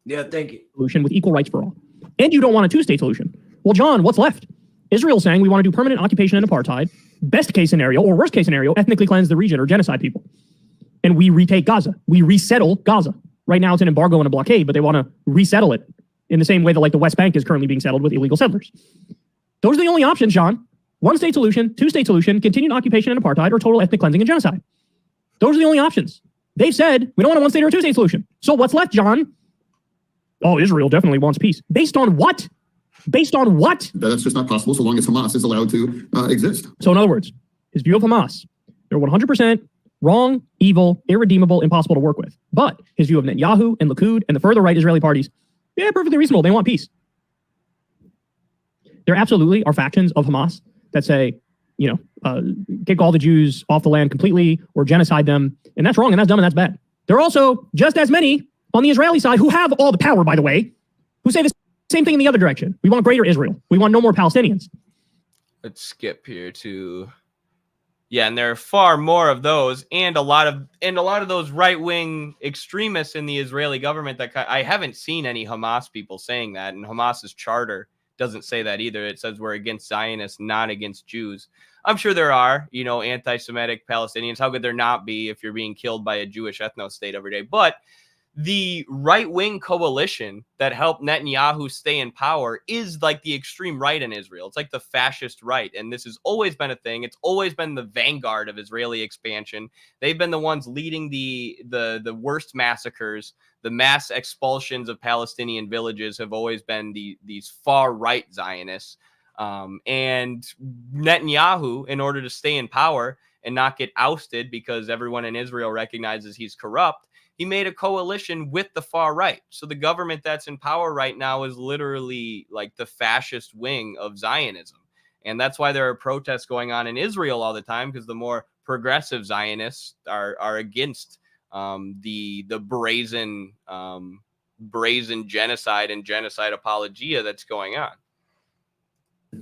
Yeah, thank you. Solution with equal rights for all. And you don't want a two-state solution. Well, John, what's left? Israel's saying we want to do permanent occupation and apartheid. Best case scenario, or worst case scenario, ethnically cleanse the region or genocide people. And we retake Gaza. We resettle Gaza. Right now it's an embargo and a blockade, but they want to resettle it in the same way that the West Bank is currently being settled with illegal settlers. Those are the only options, John. One-state solution, two-state solution, continued occupation and apartheid, or total ethnic cleansing and genocide. Those are the only options. They've said we don't want a one-state or a two-state solution. So what's left, John? Oh, Israel definitely wants peace. Based on what? Based on what? That's just not possible so long as Hamas is allowed to exist. So in other words, his view of Hamas, they're 100% wrong, evil, irredeemable, impossible to work with. But his view of Netanyahu and Likud and the further right Israeli parties, yeah, perfectly reasonable. They want peace. There absolutely are factions of Hamas that say, kick all the Jews off the land completely or genocide them. And that's wrong and that's dumb and that's bad. There are also just as many on the Israeli side who have all the power, by the way, who say the same thing in the other direction. We want greater Israel. We want no more Palestinians. Let's skip here to... Yeah, and there are far more of those, and a lot of those right-wing extremists in the Israeli government that I haven't seen any Hamas people saying that, and Hamas's charter doesn't say that either. It says we're against Zionists, not against Jews. I'm sure there are, anti-Semitic Palestinians. How could there not be if you're being killed by a Jewish ethno-state every day? But the right-wing coalition that helped Netanyahu stay in power is like the extreme right in Israel. It's like the fascist right. And this has always been a thing. It's always been the vanguard of Israeli expansion. They've been the ones leading the worst massacres. The mass expulsions of Palestinian villages have always been these far-right Zionists. And Netanyahu, in order to stay in power and not get ousted because everyone in Israel recognizes he's corrupt, he made a coalition with the far right. So the government that's in power right now is literally like the fascist wing of Zionism. And that's why there are protests going on in Israel all the time, because the more progressive Zionists are against the brazen genocide and genocide apologia that's going on.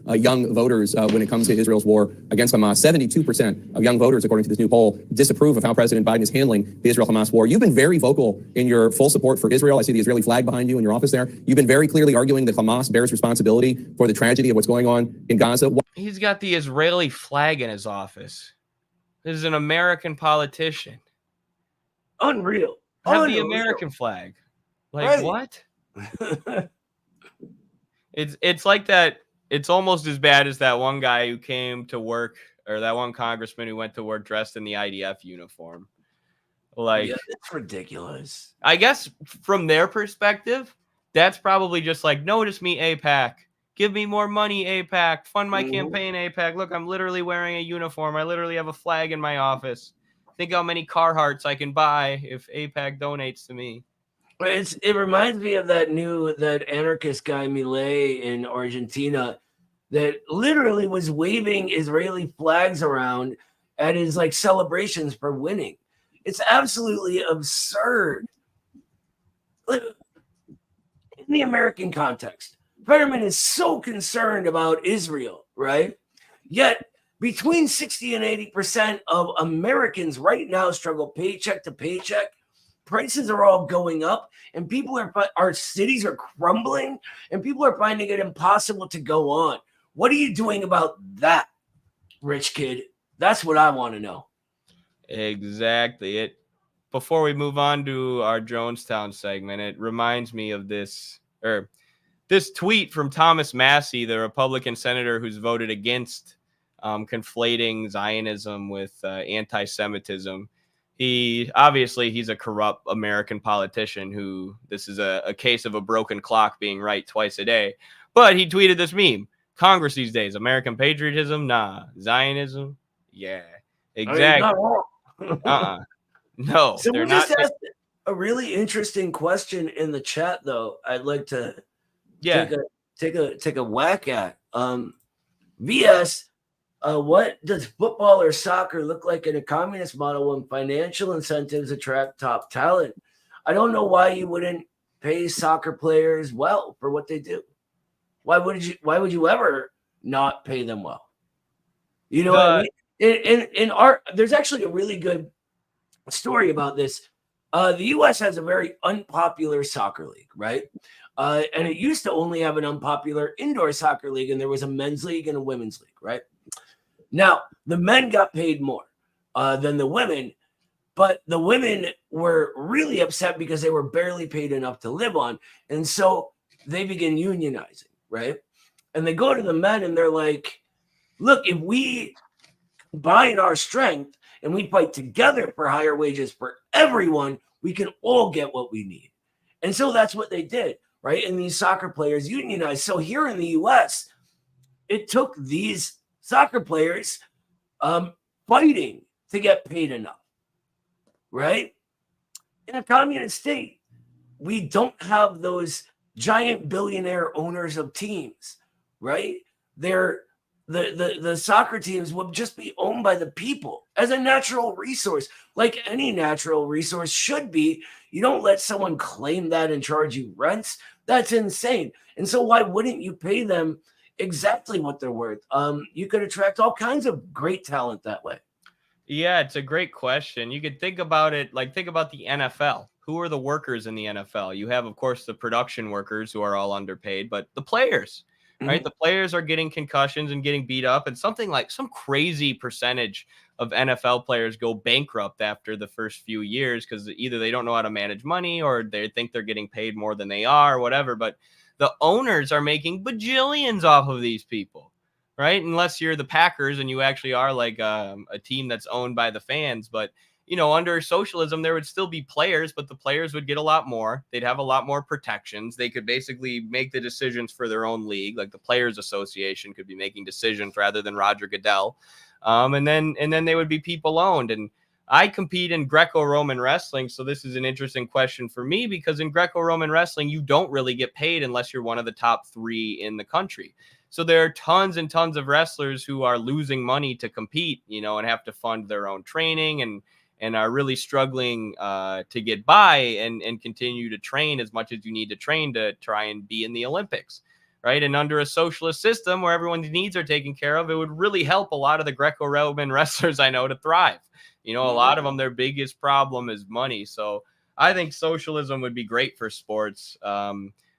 Young voters, when it comes to Israel's war against Hamas, 72% of young voters, according to this new poll, disapprove of how President Biden is handling the Israel-Hamas war. You've been very vocal in your full support for Israel. I see the Israeli flag behind you in your office there. You've been very clearly arguing that Hamas bears responsibility for the tragedy of what's going on in Gaza. He's got the Israeli flag in his office. This is an American politician. Unreal. Have the American flag. Like, what? It's like that. It's almost as bad as that one guy who came to work, or that one congressman who went to work dressed in the IDF uniform. Like, yeah, it's ridiculous. I guess from their perspective, that's probably just like, notice me, AIPAC. Give me more money, AIPAC. Fund my campaign, AIPAC. Look, I'm literally wearing a uniform. I literally have a flag in my office. Think how many Carhartts I can buy if AIPAC donates to me. It reminds me of that anarchist guy Milei in Argentina that literally was waving Israeli flags around at his celebrations for winning. It's absolutely absurd. In the American context, Fetterman is so concerned about Israel, right? Yet between 60 and 80% of Americans right now struggle paycheck to paycheck. Prices are all going up, and our cities are crumbling, and people are finding it impossible to go on. What are you doing about that, rich kid? That's what I want to know. Exactly. Before we move on to our Jonestown segment, it reminds me of this tweet from Thomas Massie, the Republican senator who's voted against conflating Zionism with anti-Semitism. He's a corrupt American politician who this is a case of a broken clock being right twice a day. But he tweeted this meme: Congress these days, American patriotism, nah. Zionism, yeah, exactly. No, So they're we'll not. just ask a really interesting question in the chat, though. I'd like to take a whack at. VS, what does football or soccer look like in a communist model when financial incentives attract top talent? I don't know why you wouldn't pay soccer players well for what they do. Why would you ever not pay them well? You know what I mean? There's actually a really good story about this. The U.S. has a very unpopular soccer league, right? And it used to only have an unpopular indoor soccer league, and there was a men's league and a women's league, right? Now, the men got paid more than the women, but the women were really upset because they were barely paid enough to live on. And so they began unionizing, right? And they go to the men and they're like, look, if we combine our strength and we fight together for higher wages for everyone, we can all get what we need. And so that's what they did, right? And these soccer players unionized. So here in the U.S., it took these soccer players fighting to get paid enough, right? In a communist state, we don't have those giant billionaire owners of teams, right? The soccer teams will just be owned by the people as a natural resource, like any natural resource should be. You don't let someone claim that and charge you rents. That's insane. And so why wouldn't you pay them exactly what they're worth? You could attract all kinds of great talent that way. Yeah, it's a great question. You could think about it think about the NFL. Who are the workers in the NFL? You have, of course, the production workers who are all underpaid, but the players, right? The players are getting concussions and getting beat up, and some crazy percentage of NFL players go bankrupt after the first few years because either they don't know how to manage money or they think they're getting paid more than they are or whatever. But the owners are making bajillions off of these people, right? Unless you're the Packers and you actually are like a team that's owned by the fans. But under socialism, there would still be players, but the players would get a lot more. They'd have a lot more protections. They could basically make the decisions for their own league. Like the Players Association could be making decisions rather than Roger Goodell. And then they would be people owned. And I compete in Greco-Roman wrestling. So this is an interesting question for me because in Greco-Roman wrestling, you don't really get paid unless you're one of the top 3 in the country. So there are tons and tons of wrestlers who are losing money to compete, and have to fund their own training and are really struggling to get by and continue to train as much as you need to train to try and be in the Olympics, right? And under a socialist system where everyone's needs are taken care of, it would really help a lot of the Greco-Roman wrestlers I know to thrive. A lot of them, their biggest problem is money. So I think socialism would be great for sports,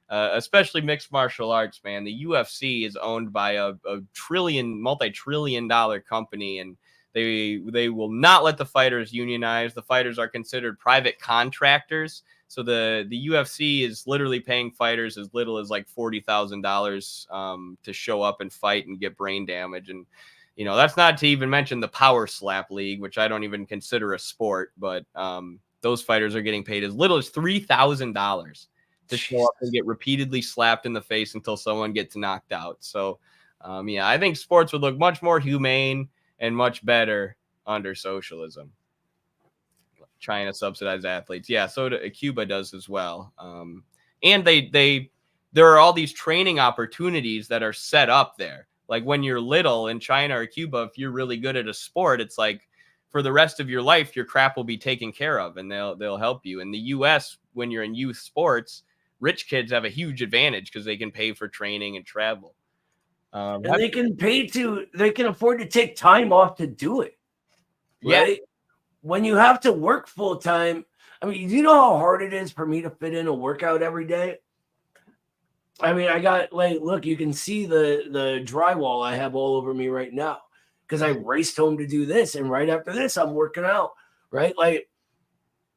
especially mixed martial arts, man. The UFC is owned by a multi-trillion-dollar company, and they will not let the fighters unionize. The fighters are considered private contractors. So the UFC is literally paying fighters as little as like $40,000 to show up and fight and get brain damage. And, that's not to even mention the Power Slap League, which I don't even consider a sport. But those fighters are getting paid as little as $3,000 to show up and get repeatedly slapped in the face until someone gets knocked out. So, I think sports would look much more humane and much better under socialism. China subsidized athletes. Yeah, so Cuba does as well. And there are all these training opportunities that are set up there. Like when you're little in China or Cuba, if you're really good at a sport, it's like for the rest of your life, your crap will be taken care of and they'll help you. In the US, when you're in youth sports, rich kids have a huge advantage because they can pay for training and travel. And they can afford to take time off to do it. Right? Yeah. When you have to work full time, I mean, do you know how hard it is for me to fit in a workout every day? I mean, I got look, you can see the drywall I have all over me right now because I raced home to do this, and right after this, I'm working out. Right? Like,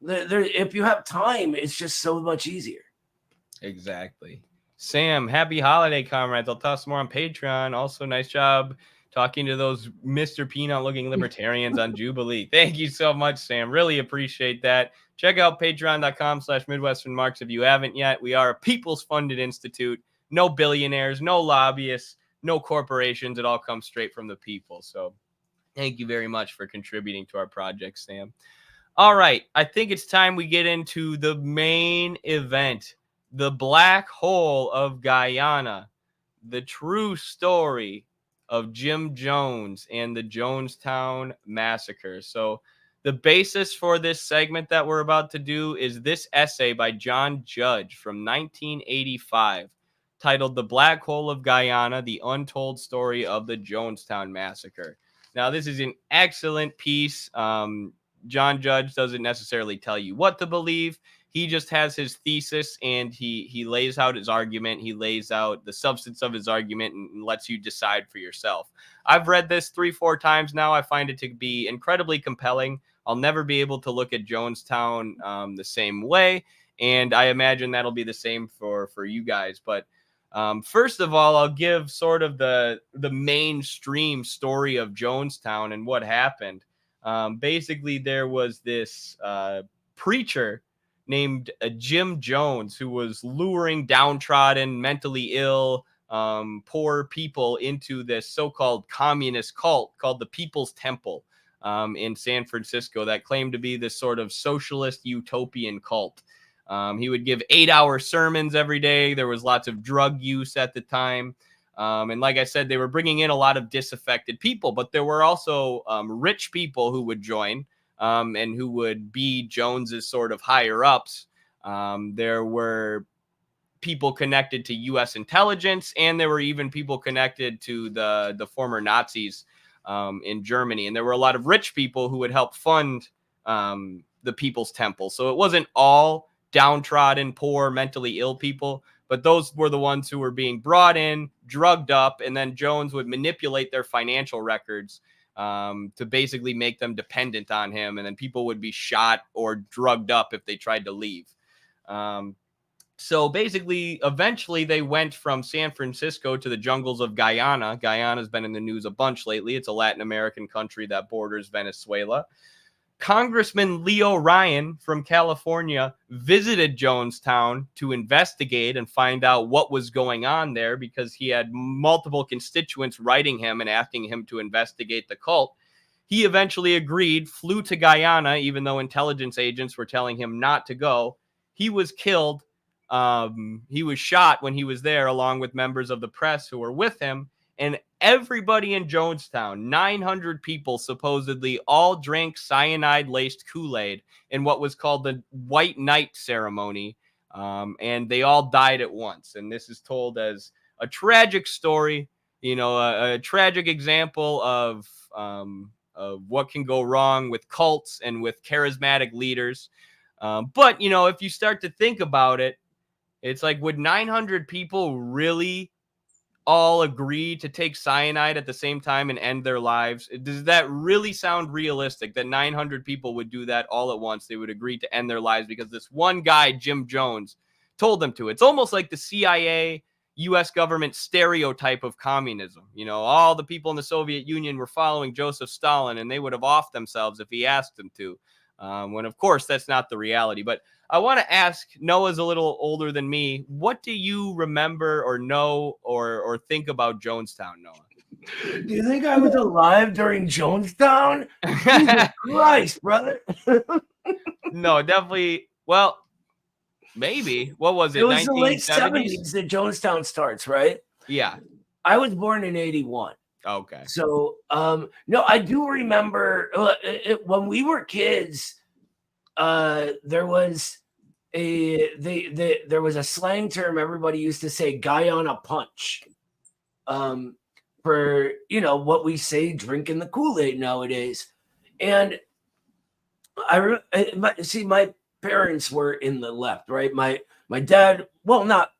if you have time, it's just so much easier. Exactly. Sam, happy holiday, comrades. I'll toss more on Patreon. Also, nice job talking to those Mr. Peanut looking libertarians on Jubilee. Thank you so much, Sam. Really appreciate that. Check out patreon.com/MidwesternMarx if you haven't yet. We are a people's funded institute. No billionaires, no lobbyists, no corporations. It all comes straight from the people. So thank you very much for contributing to our project, Sam. All right. I think it's time we get into the main event. The black hole of Guyana, the true story of Jim Jones and the Jonestown massacre. So the basis for this segment that we're about to do is this essay by John Judge from 1985 titled The Black Hole of Guyana, The Untold Story of the Jonestown Massacre. Now, this is an excellent piece. John Judge doesn't necessarily tell you what to believe. He just has his thesis, and he lays out his argument. He lays out the substance of his argument and lets you decide for yourself. I've read this 3-4 times now. I find it to be incredibly compelling. I'll never be able to look at Jonestown the same way, and I imagine that'll be the same for you guys. But first of all, I'll give sort of the mainstream story of Jonestown and what happened. Basically, there was this preacher named Jim Jones who was luring downtrodden, mentally ill, poor people into this so-called communist cult called the People's Temple in San Francisco that claimed to be this sort of socialist utopian cult. He would give 8-hour sermons every day. There was lots of drug use at the time. And like I said, they were bringing in a lot of disaffected people, but there were also rich people who would join and who would be Jones's sort of higher ups. There were people connected to U.S. intelligence, and there were even people connected to the former Nazis in Germany. And there were a lot of rich people who would help fund the People's Temple. So it wasn't all downtrodden, poor, mentally ill people, but those were the ones who were being brought in, drugged up, and then Jones would manipulate their financial records to basically make them dependent on him. And then people would be shot or drugged up if they tried to leave. So basically, eventually they went from San Francisco to the jungles of Guyana. Guyana's been in the news a bunch lately. It's a Latin American country that borders Venezuela. Congressman Leo Ryan from California visited Jonestown to investigate and find out what was going on there because he had multiple constituents writing him and asking him to investigate the cult. He eventually agreed, flew to Guyana, even though intelligence agents were telling him not to go. He was killed. He was shot when he was there, along with members of the press who were with him. And everybody in Jonestown, 900 people supposedly, all drank cyanide-laced Kool-Aid in what was called the White Night ceremony. And they all died at once. And this is told as a tragic story, you know, a tragic example of what can go wrong with cults and with charismatic leaders. But, you know, if you start to think about it, it's like, would 900 people really all agree to take cyanide at the same time and end their lives? Does that really sound realistic that 900 people would do that all at once? They would agree to end their lives because this one guy, Jim Jones, told them to. It's almost like the CIA, U.S. government stereotype of communism. You know, all the people in the Soviet Union were following Joseph Stalin, and they would have offed themselves if he asked them to. When, of course, that's not the reality. But I want to ask, Noah's a little older than me. What do you remember or know or think about Jonestown, Noah? Do you think I was alive during Jonestown? Jesus Christ, brother. No, definitely. Well, maybe. What was it? It was the late 1970s? 70s that Jonestown starts, right? Yeah. I was born in 81. Okay. So, no, I do remember when we were kids, there was there was a slang term everybody used to say, Guyana punch. for, you know, what we say, drinking the Kool-Aid nowadays. And see, my parents were in the left, right? My dad, well, not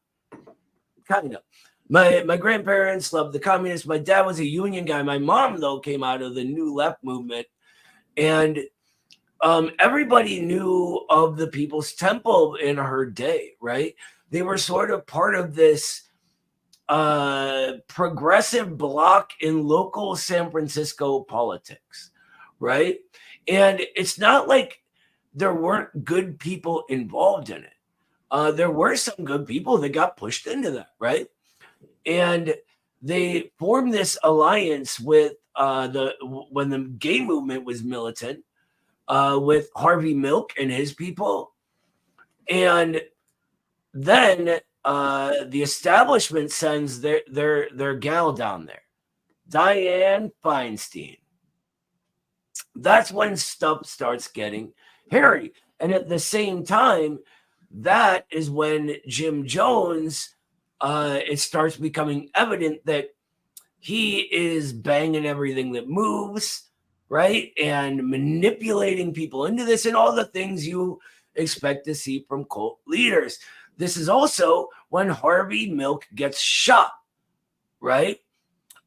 kind of. My grandparents loved the communists. My dad was a union guy. My mom, though, came out of the new left movement. And everybody knew of the People's Temple in her day, right? They were sort of part of this progressive bloc in local San Francisco politics, right? And it's not like there weren't good people involved in it. There were some good people that got pushed into that, right? And they formed this alliance with when the gay movement was militant, with Harvey Milk and his people. And then the establishment sends their gal down there, Dianne Feinstein. That's when stuff starts getting hairy. And at the same time, that is when Jim Jones, it starts becoming evident that he is banging everything that moves, right? And manipulating people into this and all the things you expect to see from cult leaders. This is also when Harvey Milk gets shot, right?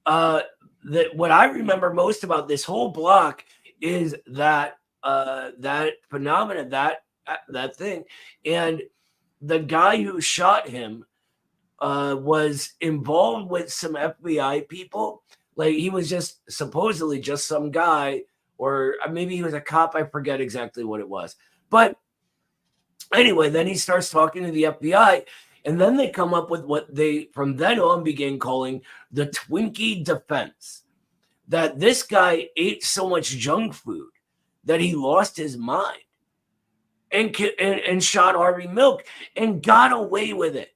What I remember most about this whole block is that that phenomenon, that thing. And the guy who shot him was involved with some FBI people. Like, he was just supposedly just some guy, or maybe he was a cop. I forget exactly what it was. But anyway, then he starts talking to the FBI, and then they come up with what they from then on began calling the Twinkie defense. That this guy ate so much junk food that he lost his mind and shot Harvey Milk and got away with it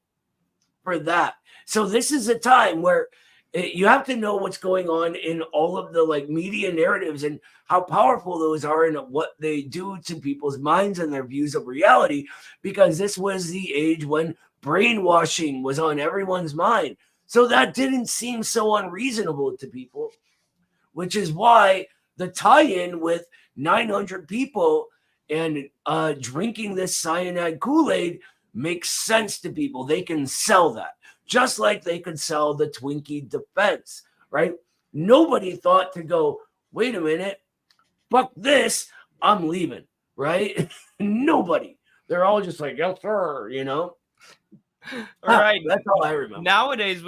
for that. So this is a time where you have to know what's going on in all of the like media narratives and how powerful those are and what they do to people's minds and their views of reality, because this was the age when brainwashing was on everyone's mind. So that didn't seem so unreasonable to people, which is why the tie-in with 900 people and drinking this cyanide Kool-Aid makes sense to people. They can sell that, just like they could sell the Twinkie defense, right? Nobody thought to go, wait a minute, fuck this, I'm leaving, right? Nobody. They're all just like, yes, sir, you know? All right. That's all I remember. Nowadays,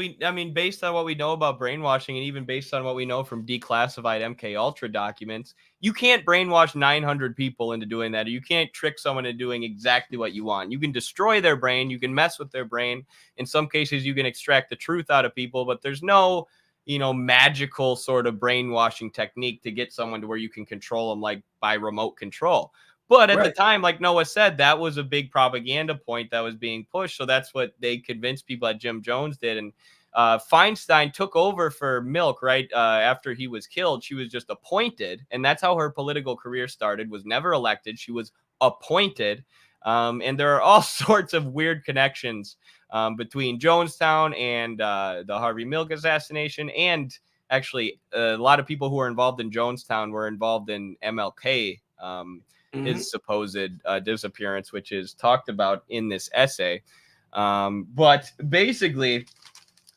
based on what we know about brainwashing and even based on what we know from declassified MK Ultra documents, you can't brainwash 900 people into doing that. Or you can't trick someone into doing exactly what you want. You can destroy their brain. You can mess with their brain. In some cases, you can extract the truth out of people, but there's no, magical sort of brainwashing technique to get someone to where you can control them like by remote control. But at the time, like Noah said, that was a big propaganda point that was being pushed. So that's what they convinced people that Jim Jones did. And Feinstein took over for Milk right after he was killed. She was just appointed. And that's how her political career started, was never elected. She was appointed. And there are all sorts of weird connections between Jonestown and the Harvey Milk assassination. And actually, a lot of people who were involved in Jonestown were involved in MLK. His supposed disappearance, which is talked about in this essay. But basically,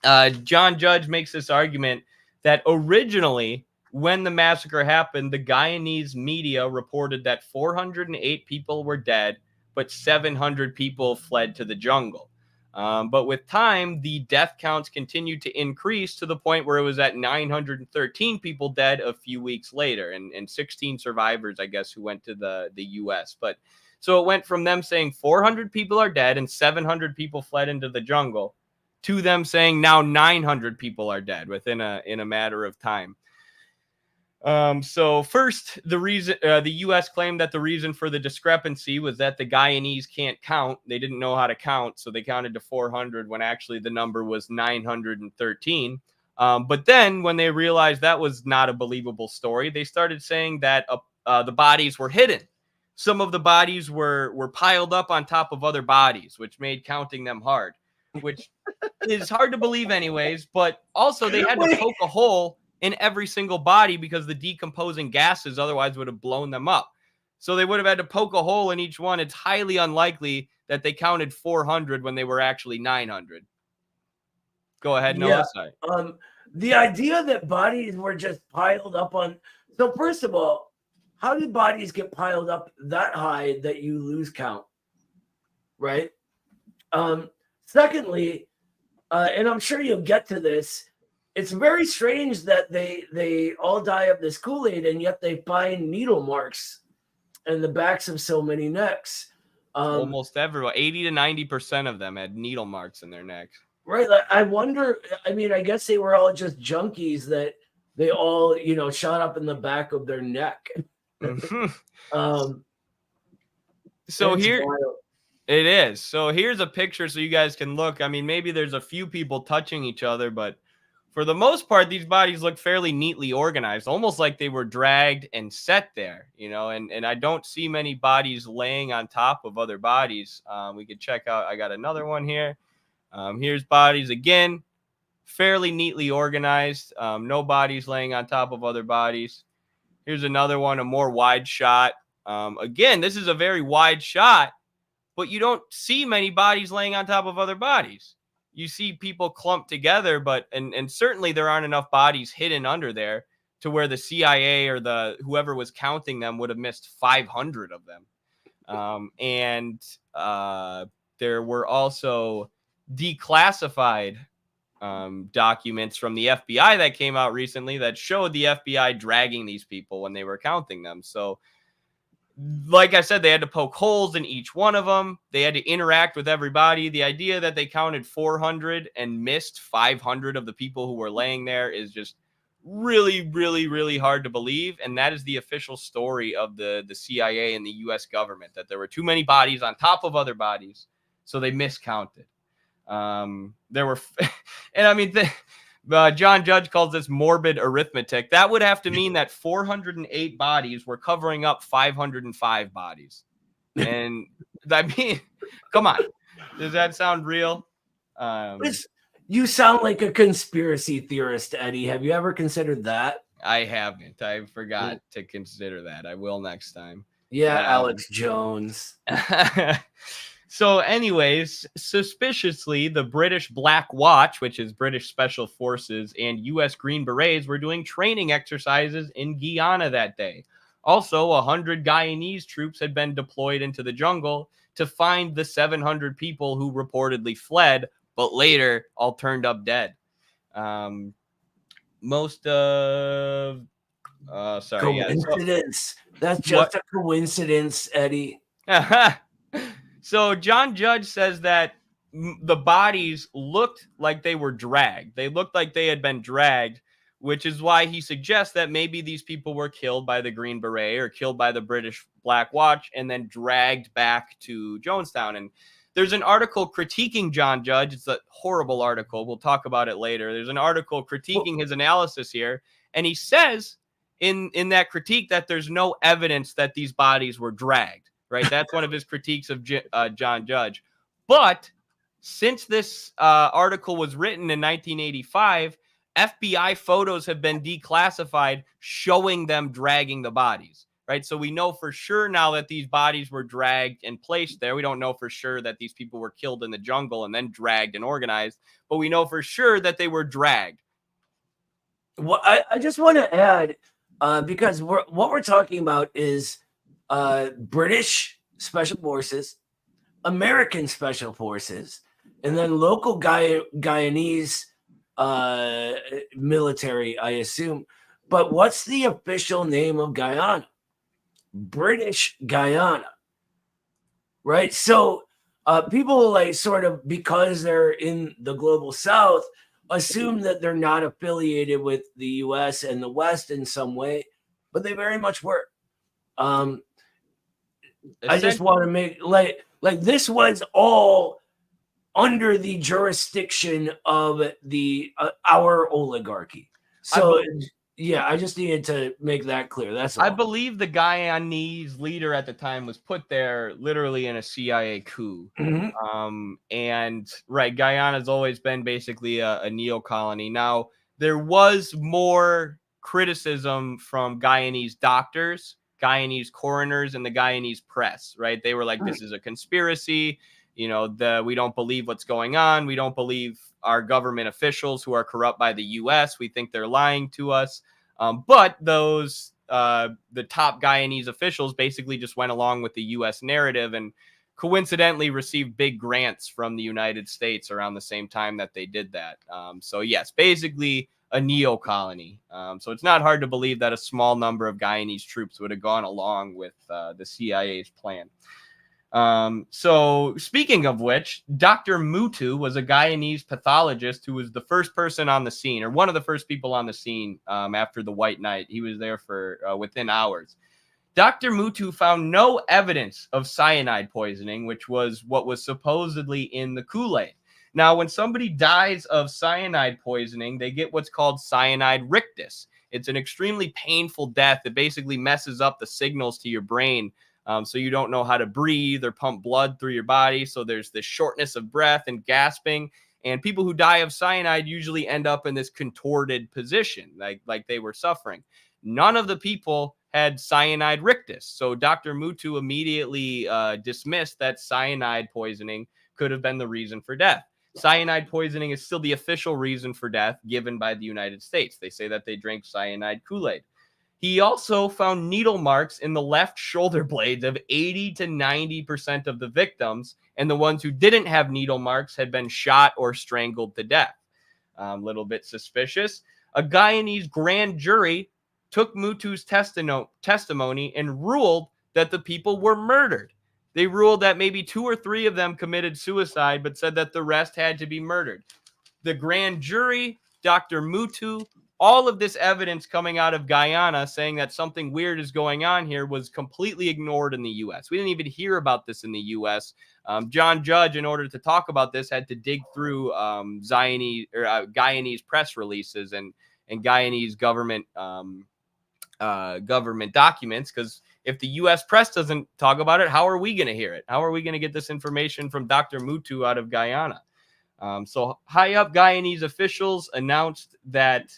John Judge makes this argument that originally, when the massacre happened, the Guyanese media reported that 408 people were dead, but 700 people fled to the jungle. But with time, the death counts continued to increase to the point where it was at 913 people dead a few weeks later, and 16 survivors, I guess, who went to the U.S. But so it went from them saying 400 people are dead and 700 people fled into the jungle to them saying now 900 people are dead within a matter of time. So first, the reason the U.S. claimed that the reason for the discrepancy was that the Guyanese can't count. They didn't know how to count, so they counted to 400 when actually the number was 913. But then when they realized that was not a believable story, they started saying that the bodies were hidden. Some of the bodies were piled up on top of other bodies, which made counting them hard, which is hard to believe anyways, but also they had to poke a hole in every single body because the decomposing gases otherwise would have blown them up. So they would have had to poke a hole in each one. It's highly unlikely that they counted 400 when they were actually 900. Go ahead, Noah. Yeah. Sorry. The idea that bodies were just piled up on. So first of all, how did bodies get piled up that high that you lose count? Right. Secondly, and I'm sure you'll get to this, it's very strange that they all die of this Kool-Aid, and yet they find needle marks in the backs of so many necks. Almost everyone, 80 to 90% of them had needle marks in their necks. Right. Like, I wonder, I mean, I guess they were all just junkies that they all, shot up in the back of their neck. So here wild. It is. So here's a picture so you guys can look. I mean, maybe there's a few people touching each other, but for the most part, these bodies look fairly neatly organized, almost like they were dragged and set there, and I don't see many bodies laying on top of other bodies. We could check out, I got another one here. Here's bodies again, fairly neatly organized. No bodies laying on top of other bodies. Here's another one, a more wide shot. Again, this is a very wide shot, but you don't see many bodies laying on top of other bodies. You see people clumped together, but and certainly there aren't enough bodies hidden under there to where the CIA or whoever was counting them would have missed 500 of them. There were also declassified documents from the FBI that came out recently that showed the FBI dragging these people when they were counting them. So like I said, they had to poke holes in each one of them. They had to interact with everybody. The idea that they counted 400 and missed 500 of the people who were laying there is just really, really, really hard to believe. And that is the official story of the CIA and the U.S. government, that there were too many bodies on top of other bodies, so they miscounted. There were, and I mean, John Judge calls this morbid arithmetic. That would have to mean that 408 bodies were covering up 505 bodies. And I mean, come on. Does that sound real? You sound like a conspiracy theorist, Eddie. Have you ever considered that? I haven't. I forgot to consider that. I will next time. Yeah, Alex Jones. So anyways, suspiciously, the British Black Watch, which is British Special Forces, and U.S. Green Berets were doing training exercises in Guyana that day. Also, 100 Guyanese troops had been deployed into the jungle to find the 700 people who reportedly fled, but later all turned up dead. Most of... sorry. Coincidence. That's just a coincidence, Eddie. So John Judge says that the bodies looked like they were dragged. They looked like they had been dragged, which is why he suggests that maybe these people were killed by the Green Beret or killed by the British Black Watch and then dragged back to Jonestown. And there's an article critiquing John Judge. It's a horrible article. We'll talk about it later. There's an article critiquing his analysis here. And he says in that critique that there's no evidence that these bodies were dragged. Right, that's one of his critiques of John Judge. But since this article was written in 1985, FBI photos have been declassified showing them dragging the bodies. Right, so we know for sure now that these bodies were dragged and placed there. We don't know for sure that these people were killed in the jungle and then dragged and organized, but we know for sure that they were dragged. Well, I just want to add, because what we're talking about is British Special Forces, American Special Forces, and then local Guyanese military, I assume. But what's the official name of Guyana? British Guyana, right? So people like sort of, because they're in the global South, assume that they're not affiliated with the U.S. and the West in some way, but they very much were. I just want to make like this was all under the jurisdiction of the our oligarchy. So Yeah, I just needed to make that clear. That's I all. believe the Guyanese leader at the time was put there literally in a CIA coup. Mhm. And right, Guyana's always been basically a neo-colony. Now, there was more criticism from Guyanese doctors, Guyanese coroners, and the Guyanese press, right? They were like, this is a conspiracy. You know, we don't believe what's going on. We don't believe our government officials who are corrupt by the U.S. We think they're lying to us. But those the top Guyanese officials basically just went along with the U.S. narrative and coincidentally received big grants from the United States around the same time that they did that. So yes, basically a neo-colony. So it's not hard to believe that a small number of Guyanese troops would have gone along with the CIA's plan. So speaking of which, Dr. Mutu was a Guyanese pathologist who was the first person on the scene, or one of the first people on the scene after the White Night. He was there for within hours. Dr. Mutu found no evidence of cyanide poisoning, which was what was supposedly in the Kool-Aid. Now, when somebody dies of cyanide poisoning, they get what's called cyanide rictus. It's an extremely painful death that basically messes up the signals to your brain. So you don't know how to breathe or pump blood through your body. So there's this shortness of breath and gasping. And people who die of cyanide usually end up in this contorted position, like they were suffering. None of the people had cyanide rictus. So Dr. Mutu immediately dismissed that cyanide poisoning could have been the reason for death. Cyanide poisoning is still the official reason for death given by the United States. They say that they drank cyanide Kool-Aid. He also found needle marks in the left shoulder blades of 80 to 90% of the victims, and the ones who didn't have needle marks had been shot or strangled to death. A little bit suspicious. A Guyanese grand jury took Mutu's testimony and ruled that the people were murdered. They ruled that maybe 2 or 3 of them committed suicide, but said that the rest had to be murdered. The grand jury, Dr. Mutu, all of this evidence coming out of Guyana saying that something weird is going on here was completely ignored in the U.S. We didn't even hear about this in the U.S. John Judge, in order to talk about this, had to dig through Guyanese press releases and Guyanese government documents, because if the U.S. press doesn't talk about it, how are we going to hear it? How are we going to get this information from Dr. Mutu out of Guyana? So high up Guyanese officials announced that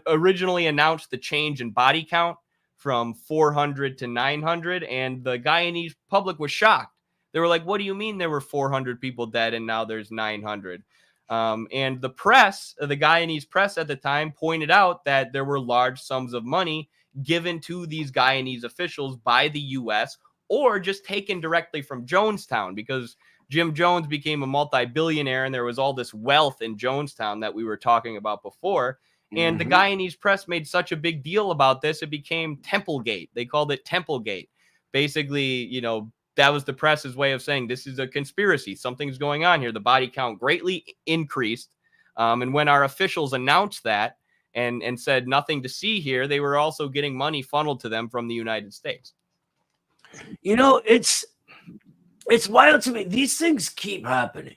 originally announced the change in body count from 400 to 900, and the Guyanese public was shocked. They were like, "What do you mean there were 400 people dead and now there's 900?" And the press, the Guyanese press at the time, pointed out that there were large sums of money given to these Guyanese officials by the U.S. or just taken directly from Jonestown, because Jim Jones became a multi-billionaire and there was all this wealth in Jonestown that we were talking about before. And the Guyanese press made such a big deal about this, it became Templegate. They called it Templegate. Basically, you know, that was the press's way of saying this is a conspiracy. Something's going on here. The body count greatly increased. And when our officials announced that and said nothing to see here, they were also getting money funneled to them from the United States. You know, it's wild to me. These things keep happening,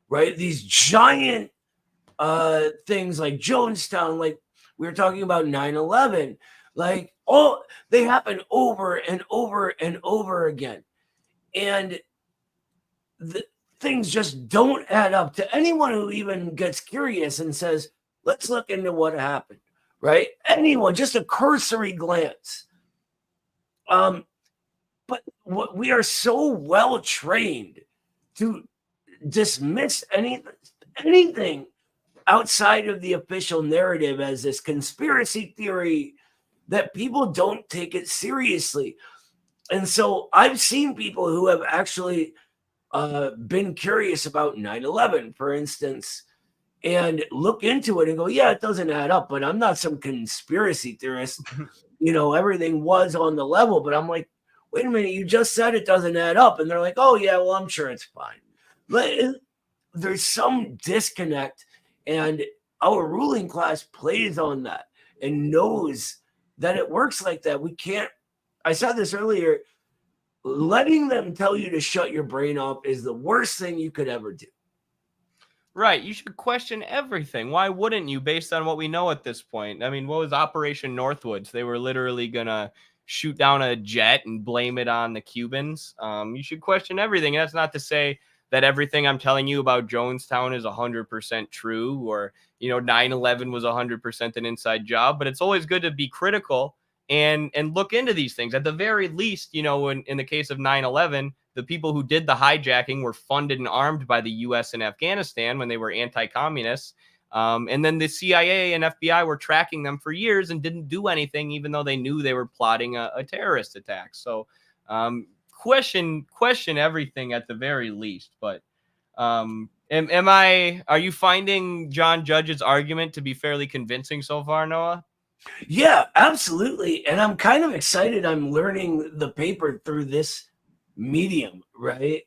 right? These giant things like Jonestown, like we were talking about 9/11, like they happen over and over and over again. And the things just don't add up to anyone who even gets curious and says, let's look into what happened, right? Anyone, just a cursory glance. But we are so well trained to dismiss anything outside of the official narrative as this conspiracy theory that people don't take it seriously. And so I've seen people who have actually been curious about 9/11, for instance, and look into it and go, yeah, it doesn't add up, but I'm not some conspiracy theorist. You know, everything was on the level, but I'm like, wait a minute, you just said it doesn't add up. And they're like, oh, yeah, well, I'm sure it's fine. But there's some disconnect, and our ruling class plays on that and knows that it works like that. We can't, I said this earlier, letting them tell you to shut your brain off is the worst thing you could ever do. Right. You should question everything. Why wouldn't you, based on what we know at this point? I mean, what was Operation Northwoods? They were literally going to shoot down a jet and blame it on the Cubans. You should question everything. That's not to say that everything I'm telling you about Jonestown is 100% true, or, 9/11 was 100% an inside job, but it's always good to be critical and look into these things. At the very least, in the case of 9/11, the people who did the hijacking were funded and armed by the U.S. and Afghanistan when they were anti-communists. And then the CIA and FBI were tracking them for years and didn't do anything, even though they knew they were plotting a terrorist attack. So question everything at the very least. But are you finding John Judge's argument to be fairly convincing so far, Noah? Yeah, absolutely. And I'm kind of excited. I'm learning the paper through this medium, right?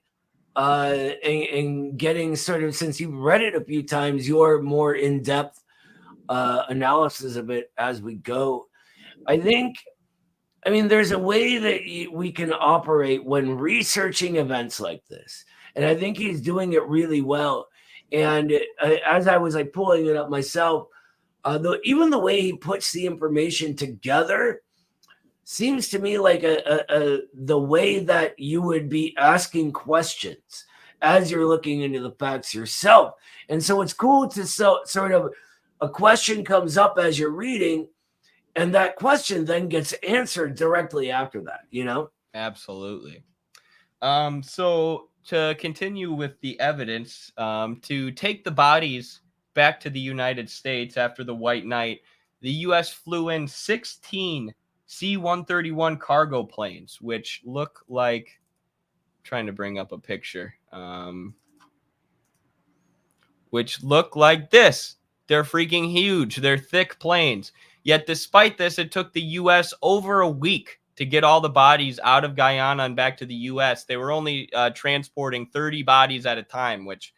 And getting sort of, since you've read it a few times, your more in-depth analysis of it as we go. I mean, there's a way that we can operate when researching events like this. And I think he's doing it really well. And as I was pulling it up myself, even the way he puts the information together seems to me like the way that you would be asking questions as you're looking into the facts yourself. And so it's cool to sort of, a question comes up as you're reading, and that question then gets answered directly after that, Absolutely. So to continue with the evidence, to take the bodies back to the United States after the White Night, the U.S. flew in 16 C-131 cargo planes, which look like, trying to bring up a picture, which look like this. They're freaking huge. They're thick planes. Yet despite this, it took the U.S. over a week to get all the bodies out of Guyana and back to the U.S. They were only transporting 30 bodies at a time, which,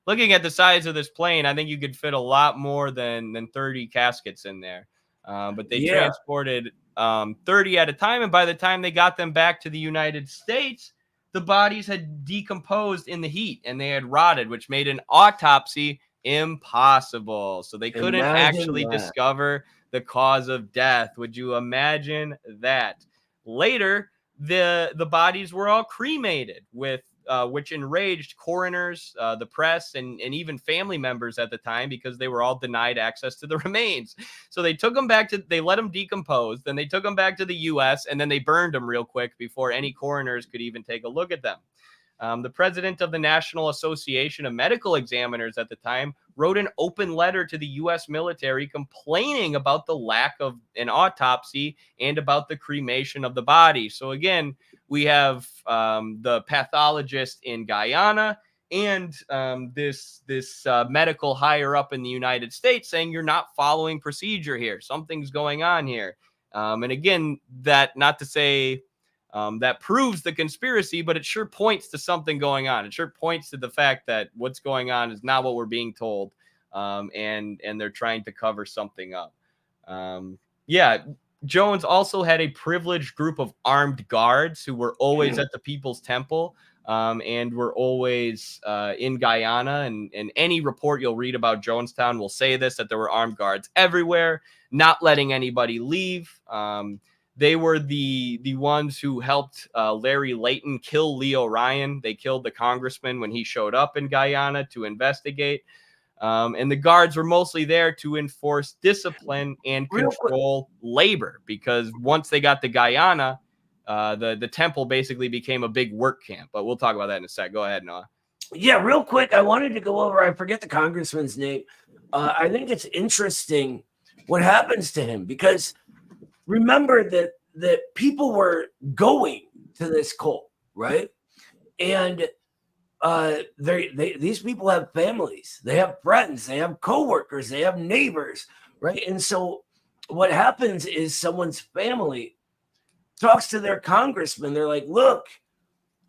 looking at the size of this plane, I think you could fit a lot more than 30 caskets in there. But they transported 30 at a time, and by the time they got them back to the United States, the bodies had decomposed in the heat and they had rotted, which made an autopsy impossible. So they couldn't actually discover the cause of death. Would you imagine that? Later, the bodies were all cremated, with which enraged coroners, the press, and even family members at the time, because they were all denied access to the remains. So they took them back they let them decompose, then they took them back to the U.S., and then they burned them real quick before any coroners could even take a look at them. The president of the National Association of Medical Examiners at the time wrote an open letter to the U.S. military complaining about the lack of an autopsy and about the cremation of the body. So again, we have the pathologist in Guyana and this medical higher up in the United States saying you're not following procedure here. Something's going on here. And again, that not to say that proves the conspiracy, but it sure points to something going on. It sure points to the fact that what's going on is not what we're being told, and they're trying to cover something up. Jones also had a privileged group of armed guards who were always at the People's Temple, and were always in Guyana. And any report you'll read about Jonestown will say this, that there were armed guards everywhere, not letting anybody leave. They were the ones who helped Larry Layton kill Leo Ryan. They killed the congressman when he showed up in Guyana to investigate. And the guards were mostly there to enforce discipline and control labor, because once they got to Guyana, the temple basically became a big work camp. But we'll talk about that in a sec. Go ahead, Noah. Yeah, real quick, I wanted to go over, I forget the congressman's name. I think it's interesting what happens to him, because remember that people were going to this cult, right? And these people have families, they have friends, they have coworkers, they have neighbors, right? And so what happens is someone's family talks to their congressman. They're like, look,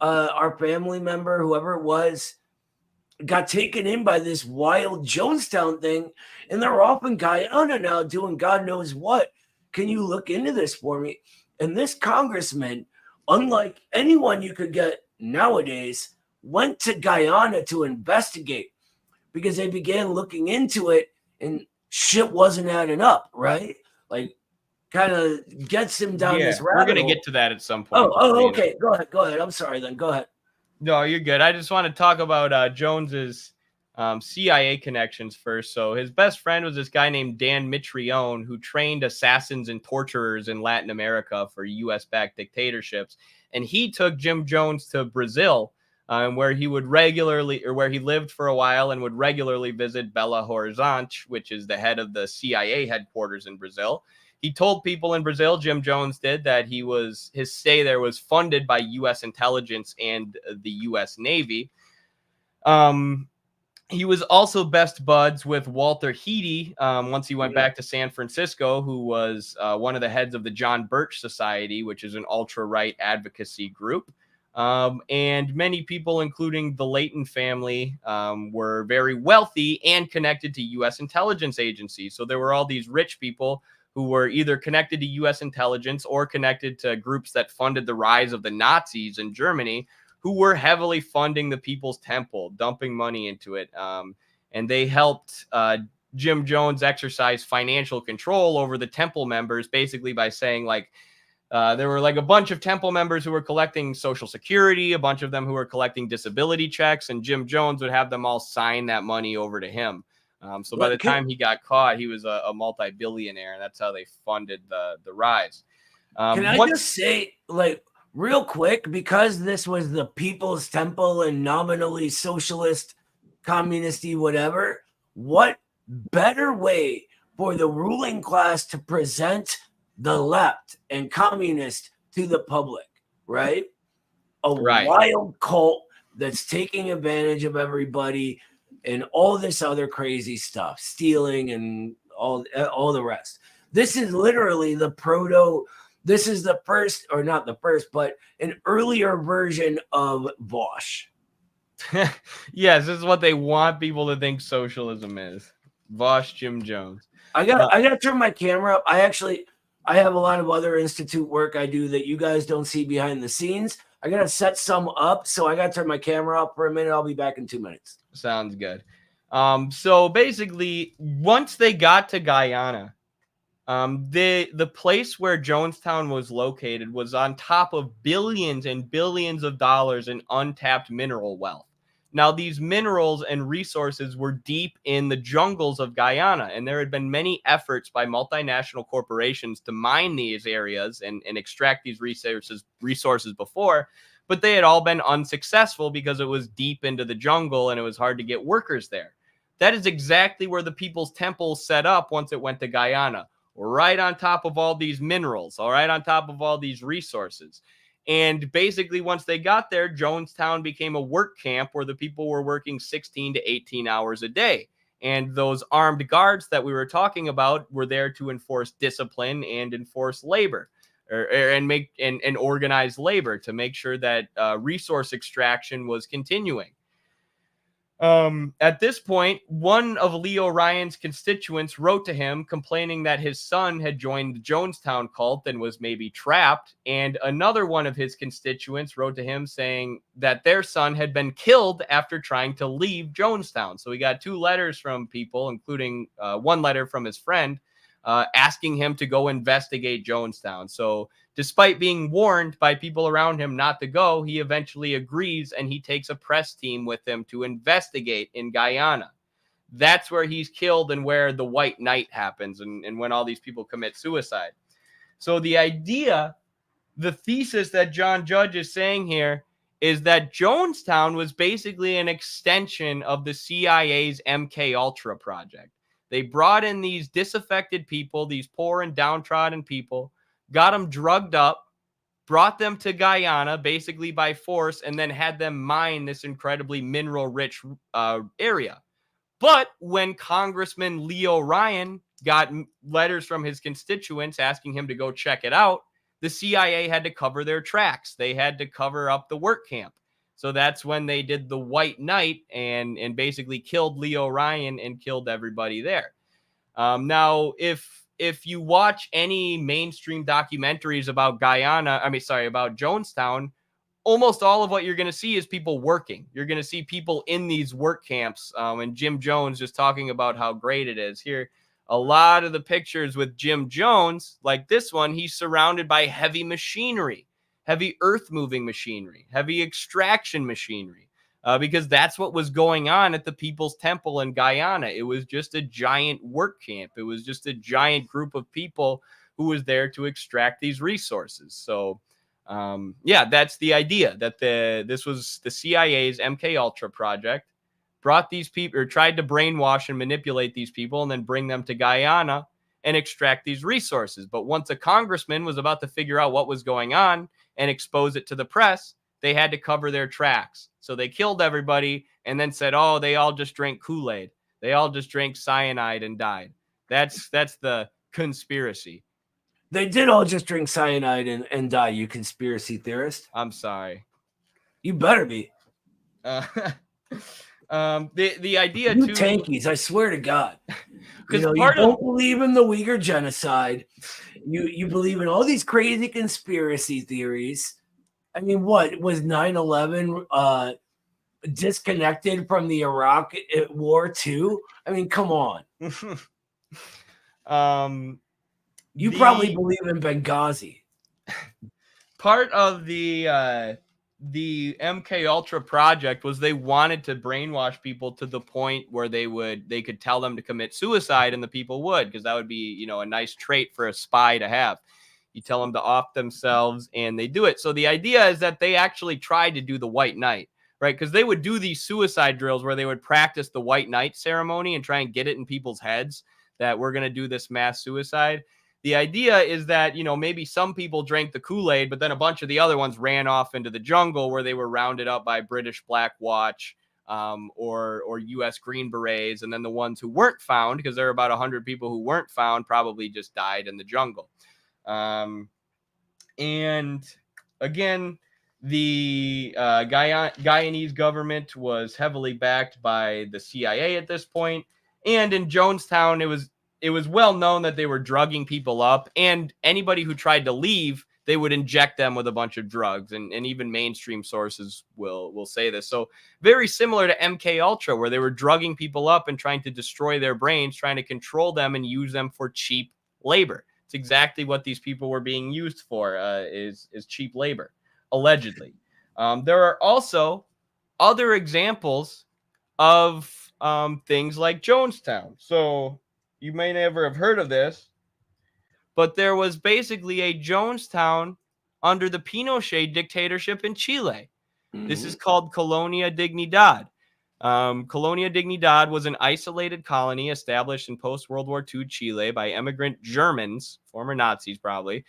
our family member, whoever it was, got taken in by this wild Jonestown thing, and they're off in Guyana now doing God knows what. Can you look into this for me? And this congressman, unlike anyone you could get nowadays, went to Guyana to investigate. because they began looking into it and shit wasn't adding up, right? Like, kind of gets him down this rabbit We're going to hole. get to that at some point. Okay. Go ahead. I'm sorry then. Go ahead. No, you're good. I just want to talk about Jones's CIA connections first. So his best friend was this guy named Dan Mitrione, who trained assassins and torturers in Latin America for U.S.-backed dictatorships. And he took Jim Jones to Brazil, where he lived for a while and would regularly visit Belo Horizonte, which is the head of the CIA headquarters in Brazil. He told people in Brazil, Jim Jones did, that his stay there was funded by U.S. intelligence and the U.S. Navy. He was also best buds with Walter Heady once he went back to San Francisco, who was one of the heads of the John Birch Society, which is an ultra-right advocacy group. And many people, including the Leighton family, were very wealthy and connected to U.S. intelligence agencies. So there were all these rich people who were either connected to U.S. intelligence or connected to groups that funded the rise of the Nazis in Germany, who were heavily funding the People's Temple, dumping money into it. And they helped Jim Jones exercise financial control over the temple members, basically by saying, like, there were like a bunch of temple members who were collecting Social Security, a bunch of them who were collecting disability checks, and Jim Jones would have them all sign that money over to him. So by the time he got caught, he was a multi-billionaire, and that's how they funded the rise. Can I just say, like, real quick, because this was the People's Temple and nominally socialist, communisty, whatever, what better way for the ruling class to present the left and communist to the public, right? Wild cult that's taking advantage of everybody and all this other crazy stuff, stealing and all the rest. This is literally this is the first, or not the first, but an earlier version of Vosh. Yes, this is what they want people to think socialism is. Vosh, Jim Jones. I gotta turn my camera up. I have a lot of other institute work I do that you guys don't see behind the scenes. I gotta set some up, so I gotta turn my camera up for a minute. I'll be back in 2 minutes. Sounds good. So basically, once they got to Guyana, the place where Jonestown was located was on top of billions and billions of dollars in untapped mineral wealth. Now, these minerals and resources were deep in the jungles of Guyana, and there had been many efforts by multinational corporations to mine these areas and extract these resources before, but they had all been unsuccessful because it was deep into the jungle and it was hard to get workers there. That is exactly where the People's Temple set up once it went to Guyana, right on top of all these minerals, all right, on top of all these resources. And basically, once they got there, Jonestown became a work camp where the people were working 16 to 18 hours a day. And those armed guards that we were talking about were there to enforce discipline and enforce labor, and organize labor to make sure that resource extraction was continuing. At this point, one of Leo Ryan's constituents wrote to him complaining that his son had joined the Jonestown cult and was maybe trapped. And another one of his constituents wrote to him saying that their son had been killed after trying to leave Jonestown. So we got 2 letters from people, including one letter from his friend, asking him to go investigate Jonestown. So despite being warned by people around him not to go, he eventually agrees, and he takes a press team with him to investigate in Guyana. That's where he's killed and where the White Night happens, and when all these people commit suicide. So the thesis that John Judge is saying here is that Jonestown was basically an extension of the CIA's MK Ultra project. They brought in these disaffected people, these poor and downtrodden people, got them drugged up, brought them to Guyana basically by force, and then had them mine this incredibly mineral-rich area. But when Congressman Leo Ryan got letters from his constituents asking him to go check it out, the CIA had to cover their tracks. They had to cover up the work camp. So that's when they did the White Night and basically killed Leo Ryan and killed everybody there. Now, if you watch any mainstream documentaries about about Jonestown, almost all of what you're going to see is people working. You're going to see people in these work camps. And Jim Jones just talking about how great it is here. A lot of the pictures with Jim Jones, like this one, he's surrounded by heavy machinery, heavy earth moving machinery, heavy extraction machinery, because that's what was going on at the People's Temple in Guyana. It was just a giant work camp. It was just a giant group of people who was there to extract these resources. So, yeah, that's the idea, that this was the CIA's MK Ultra project, brought these people, or tried to brainwash and manipulate these people and then bring them to Guyana and extract these resources. But once a congressman was about to figure out what was going on and expose it to the press, they had to cover their tracks. So they killed everybody and then said, oh, they all just drank Kool-Aid. They all just drank cyanide and died. That's the conspiracy. They did all just drink cyanide and die, you conspiracy theorist. I'm sorry. You better be. The idea you too, tankies, I swear to God. because You don't believe in the Uyghur genocide. You believe in all these crazy conspiracy theories. I mean, what was 9/11 disconnected from the Iraq War too? I mean, come on. You probably believe in Benghazi. Part of the MK Ultra project was they wanted to brainwash people to the point where they could tell them to commit suicide, and the people would, because that would be, a nice trait for a spy to have. You tell them to off themselves and they do it. So the idea is that they actually tried to do the White Knight, right? Because they would do these suicide drills where they would practice the White Knight ceremony and try and get it in people's heads that we're going to do this mass suicide. The idea is that, maybe some people drank the Kool-Aid, but then a bunch of the other ones ran off into the jungle where they were rounded up by British Black Watch or U.S. Green Berets. And then the ones who weren't found, because there are about 100 people who weren't found, probably just died in the jungle. And again, the Guyanese government was heavily backed by the CIA at this point. And in Jonestown, it was well known that they were drugging people up, and anybody who tried to leave, they would inject them with a bunch of drugs, and even mainstream sources will say this. So very similar to MK Ultra, where they were drugging people up and trying to destroy their brains, trying to control them and use them for cheap labor. It's exactly what these people were being used for, is cheap labor, allegedly. There are also other examples of things like Jonestown. So you may never have heard of this, but there was basically a Jonestown under the Pinochet dictatorship in Chile. This is called Colonia Dignidad. Colonia Dignidad was an isolated colony established in post-World War II Chile by immigrant Germans, former Nazis probably,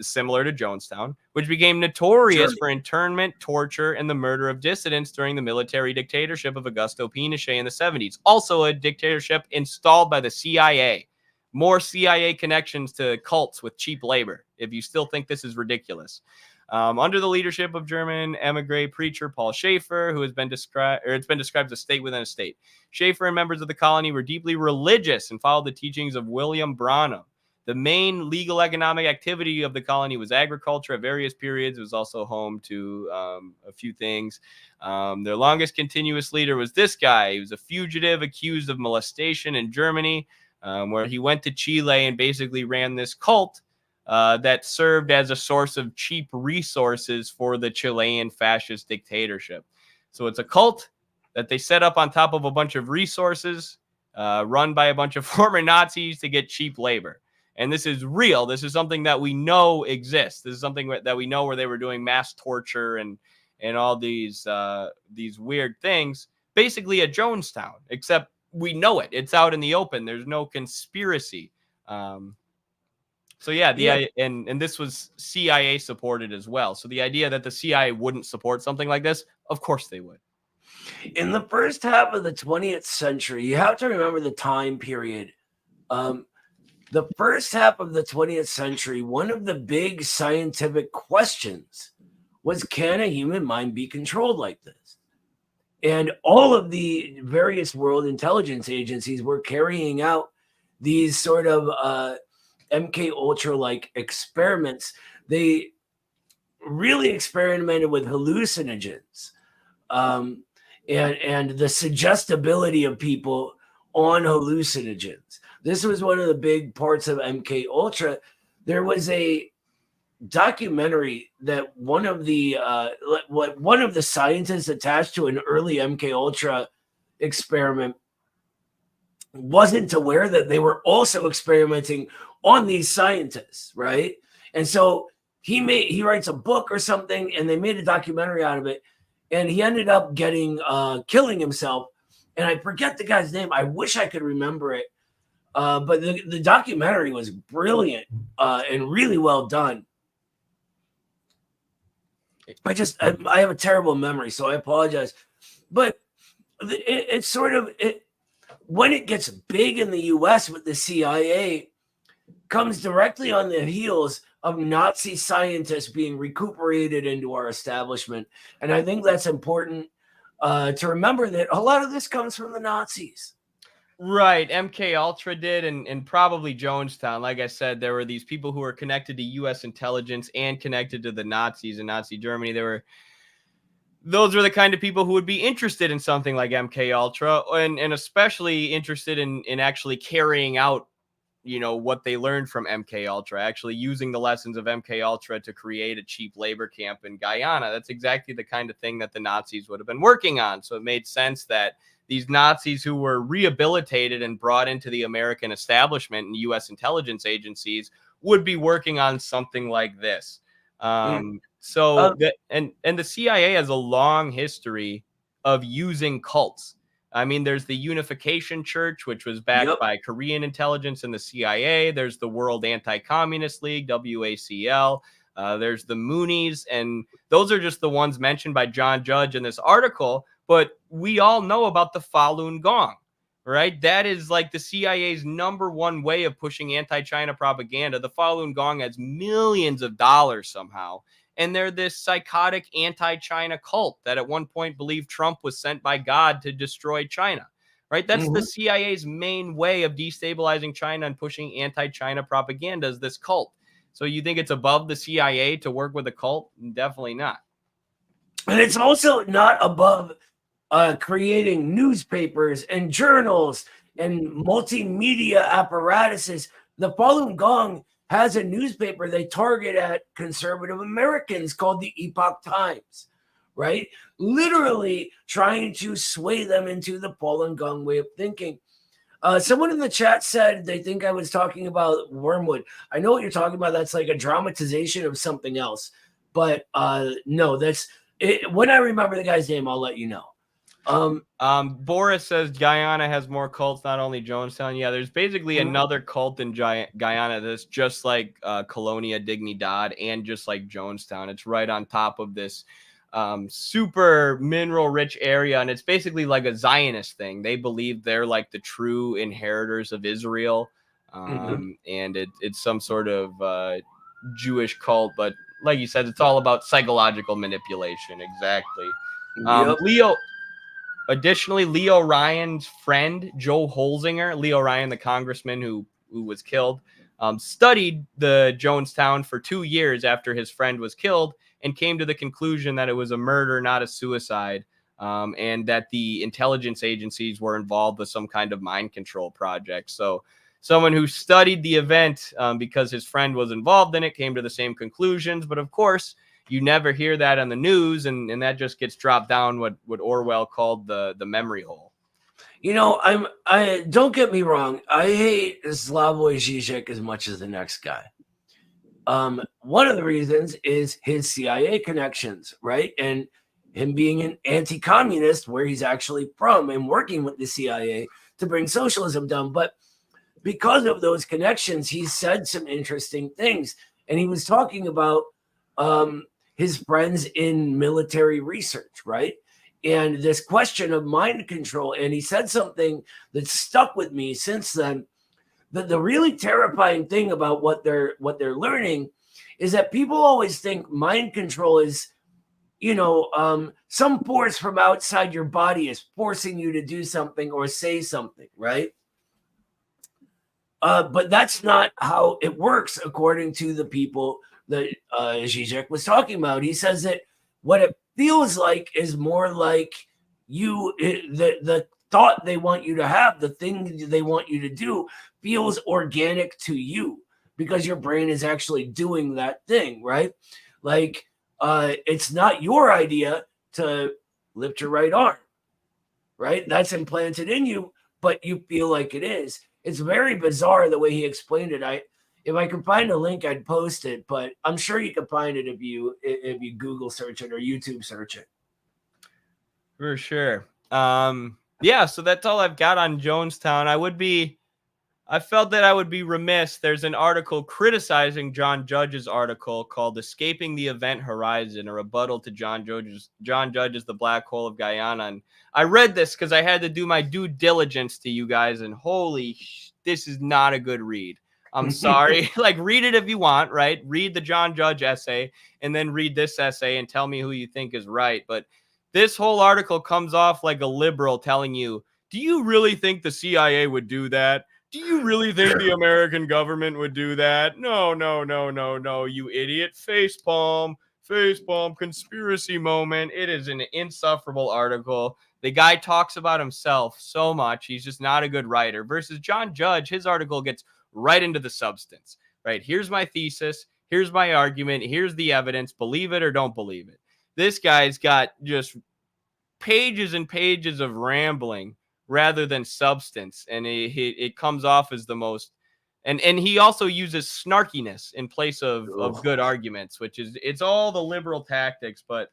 similar to Jonestown, which became notorious for internment, torture, and the murder of dissidents during the military dictatorship of Augusto Pinochet in the 70s. Also a dictatorship installed by the CIA. More CIA connections to cults with cheap labor, if you still think this is ridiculous. Under the leadership of German emigre preacher Paul Schaefer, who has been described, or it's been described as a state within a state. Schaefer and members of the colony were deeply religious and followed the teachings of William Branham. The main legal economic activity of the colony was agriculture at various periods. It was also home to a few things. Their longest continuous leader was this guy. He was a fugitive accused of molestation in Germany, where he went to Chile and basically ran this cult that served as a source of cheap resources for the Chilean fascist dictatorship. So it's a cult that they set up on top of a bunch of resources run by a bunch of former Nazis to get cheap labor. And this is real. This is something that we know exists. This is something that we know where they were doing mass torture and all these weird things, basically at Jonestown, except we know it. It's out in the open. There's no conspiracy. So yeah, and this was CIA supported as well. So the idea that the CIA wouldn't support something like this, of course they would. In the first half of the 20th century, you have to remember the time period. The first half of the 20th century, one of the big scientific questions was, can a human mind be controlled like this? And all of the various world intelligence agencies were carrying out these sort of MK Ultra like experiments. They really experimented with hallucinogens, and the suggestibility of people on hallucinogens. This was one of the big parts of MK Ultra. There was a documentary that one of the scientists attached to an early MK Ultra experiment wasn't aware that they were also experimenting on these scientists, right? And so he writes a book or something, and they made a documentary out of it, and he ended up killing himself. And I forget the guy's name. I wish I could remember it. But the documentary was brilliant and really well done. I have a terrible memory, so I apologize. But it's sort of when it gets big in the U.S. with the CIA, comes directly on the heels of Nazi scientists being recuperated into our establishment. And I think that's important to remember, that a lot of this comes from the Nazis. Right. MK Ultra did, and probably Jonestown. Like I said, there were these people who were connected to U.S. intelligence and connected to the Nazis in Nazi Germany. Those were the kind of people who would be interested in something like MK Ultra, and especially interested in actually carrying out, what they learned from MK Ultra, actually using the lessons of MK Ultra to create a cheap labor camp in Guyana. That's exactly the kind of thing that the Nazis would have been working on. So it made sense that these Nazis who were rehabilitated and brought into the American establishment and U.S. intelligence agencies would be working on something like this. And the CIA has a long history of using cults. I mean, there's the Unification Church, which was backed by Korean intelligence and the CIA. There's the World Anti-Communist League, WACL. There's the Moonies, and those are just the ones mentioned by John Judge in this article. But we all know about the Falun Gong, right? That is like the CIA's number one way of pushing anti-China propaganda. The Falun Gong has millions of dollars somehow. And they're this psychotic anti-China cult that at one point believed Trump was sent by God to destroy China, right? That's the CIA's main way of destabilizing China and pushing anti-China propaganda, is this cult. So you think it's above the CIA to work with a cult? Definitely not. And it's also not above creating newspapers and journals and multimedia apparatuses. The Falun Gong has a newspaper they target at conservative Americans called the Epoch Times, right? Literally trying to sway them into the Falun Gong way of thinking. Someone in the chat said they think I was talking about Wormwood. I know what you're talking about. That's like a dramatization of something else. But no, that's it. When I remember the guy's name, I'll let you know. Boris says Guyana has more cults, not only Jonestown. Yeah, there's basically another cult in Guyana that's just like Colonia Dignidad and just like Jonestown. It's right on top of this super mineral rich area, and it's basically like a Zionist thing. They believe they're like the true inheritors of Israel, and it's some sort of Jewish cult, but like you said, it's all about psychological manipulation. Exactly. Additionally, Leo Ryan's friend, Joe Holzinger, Leo Ryan, the congressman who was killed, studied the Jonestown for 2 years after his friend was killed and came to the conclusion that it was a murder, not a suicide, and that the intelligence agencies were involved with some kind of mind control project. So someone who studied the event because his friend was involved in it came to the same conclusions. But of course, you never hear that on the news, and that just gets dropped down what Orwell called the memory hole. I don't get me wrong. I hate Slavoj Žižek as much as the next guy. One of the reasons is his CIA connections, right? And him being an anti-communist, where he's actually from, and working with the CIA to bring socialism down. But because of those connections, he said some interesting things. And he was talking about his friends in military research, right? And this question of mind control. And he said something that stuck with me since then. That the really terrifying thing about what they're learning is that people always think mind control is, some force from outside your body is forcing you to do something or say something, right? But that's not how it works, according to the people that Zizek was talking about. He says that what it feels like is more like the thought they want you to have, the thing they want you to do feels organic to you because your brain is actually doing that thing, right? Like it's not your idea to lift your right arm, right? That's implanted in you, but you feel like it is. It's very bizarre the way he explained it. If I could find a link, I'd post it, but I'm sure you can find it if you Google search it or YouTube search it. For sure. Yeah, so that's all I've got on Jonestown. I felt that I would be remiss. There's an article criticizing John Judge's article called Escaping the Event Horizon, a rebuttal to John Judge's The Black Hole of Guyana. And I read this because I had to do my due diligence to you guys, and this is not a good read. I'm sorry. Like, read it if you want, right? Read the John Judge essay and then read this essay and tell me who you think is right. But this whole article comes off like a liberal telling you, do you really think the CIA would do that? Do you really think the American government would do that? No, you idiot. Facepalm, conspiracy moment. It is an insufferable article. The guy talks about himself so much. He's just not a good writer. Versus John Judge, his article gets right into the substance, right? Here's my thesis. Here's my argument. Here's the evidence. Believe it or don't believe it. This guy's got just pages and pages of rambling rather than substance, and it comes off as the most, and he also uses snarkiness in place of good arguments, which is, it's all the liberal tactics. But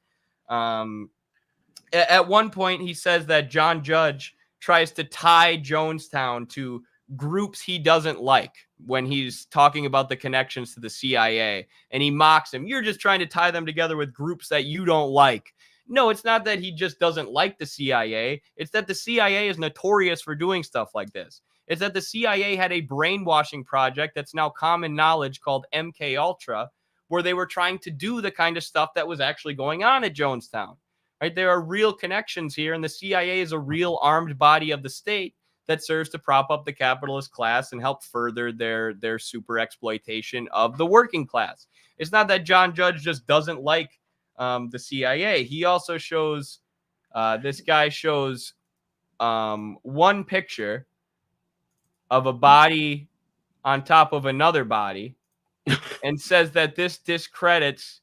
at one point he says that John Judge tries to tie Jonestown to groups he doesn't like when he's talking about the connections to the CIA, and he mocks him. You're just trying to tie them together with groups that you don't like. No, it's not that he just doesn't like the CIA. It's that the CIA is notorious for doing stuff like this. It's that the CIA had a brainwashing project that's now common knowledge called MK Ultra, where they were trying to do the kind of stuff that was actually going on at Jonestown. Right? There are real connections here, and the CIA is a real armed body of the state that serves to prop up the capitalist class and help further their super exploitation of the working class. It's not that John Judge just doesn't like the CIA. He also shows, this guy shows one picture of a body on top of another body and says that this discredits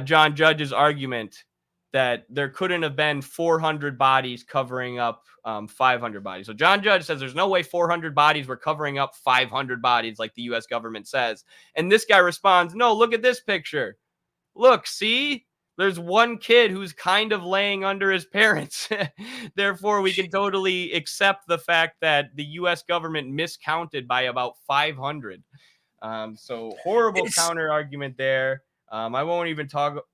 John Judge's argument that there couldn't have been 400 bodies covering up 500 bodies. So John Judge says there's no way 400 bodies were covering up 500 bodies like the U.S. government says. And this guy responds, no, look at this picture. Look, see, there's one kid who's kind of laying under his parents. Therefore, we can totally accept the fact that the U.S. government miscounted by about 500. So horrible counter argument there. I won't even talk.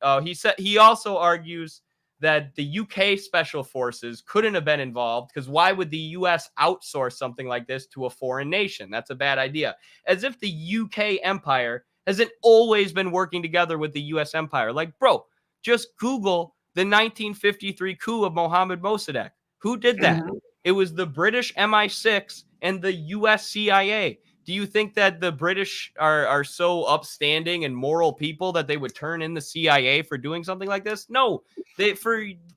He also argues that the UK special forces couldn't have been involved because why would the US outsource something like this to a foreign nation? That's a bad idea. As if the UK empire hasn't always been working together with the US empire. Like, bro, just Google the 1953 coup of Mohammad Mossadegh. Who did that? It was the British MI6 and the US CIA. Do you think that the British are so upstanding and moral people that they would turn in the CIA for doing something like this? No,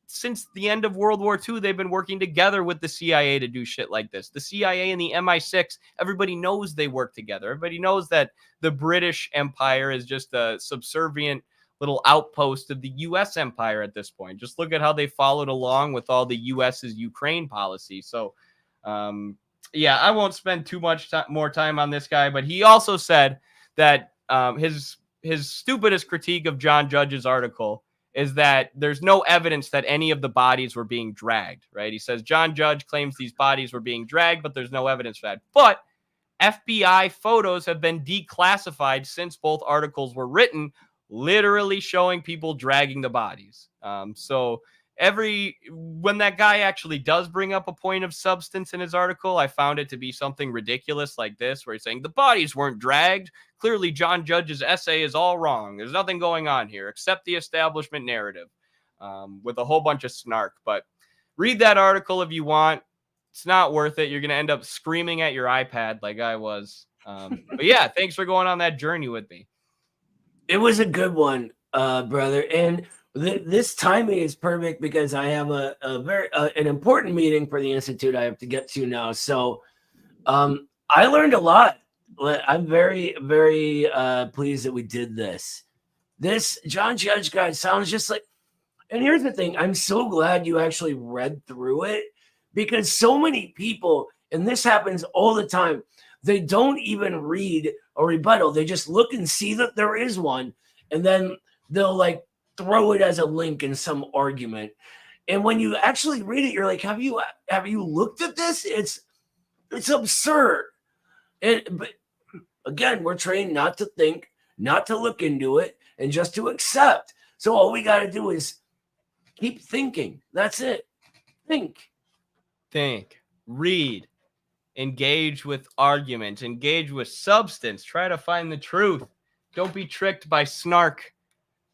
since the end of World War II, they've been working together with the CIA to do shit like this. The CIA and the MI6, everybody knows they work together. Everybody knows that the British Empire is just a subservient little outpost of the U.S. empire at this point. Just look at how they followed along with all the U.S.'s Ukraine policy. So, yeah, I won't spend too much more time on this guy, but he also said that his stupidest critique of John Judge's article is that there's no evidence that any of the bodies were being dragged, right? He says John Judge claims these bodies were being dragged, but there's no evidence for that. But FBI photos have been declassified since both articles were written, literally showing people dragging the bodies. So when that guy actually does bring up a point of substance in his article, I found it to be something ridiculous like this, where he's saying the bodies weren't dragged. Clearly, John Judge's essay is all wrong. There's nothing going on here except the establishment narrative, with a whole bunch of snark. But read that article if you want. It's not worth it. You're going to end up screaming at your iPad like I was. But yeah, thanks for going on that journey with me. It was a good one, brother. And this timing is perfect because I have a very an important meeting for the Institute I have to get to now. So I learned a lot. I'm very, very pleased that we did this. This John Judge guy sounds just like, and here's the thing, I'm so glad you actually read through it, because so many people, and this happens all the time, they don't even read a rebuttal. They just look and see that there is one, and then they'll like throw it as a link in some argument. And when you actually read it, you're like, have you looked at this? It's absurd. But again, we're trained not to think, not to look into it, and just to accept. So all we got to do is keep thinking. That's it. Think, read, engage with argument, engage with substance, try to find the truth. Don't be tricked by snark.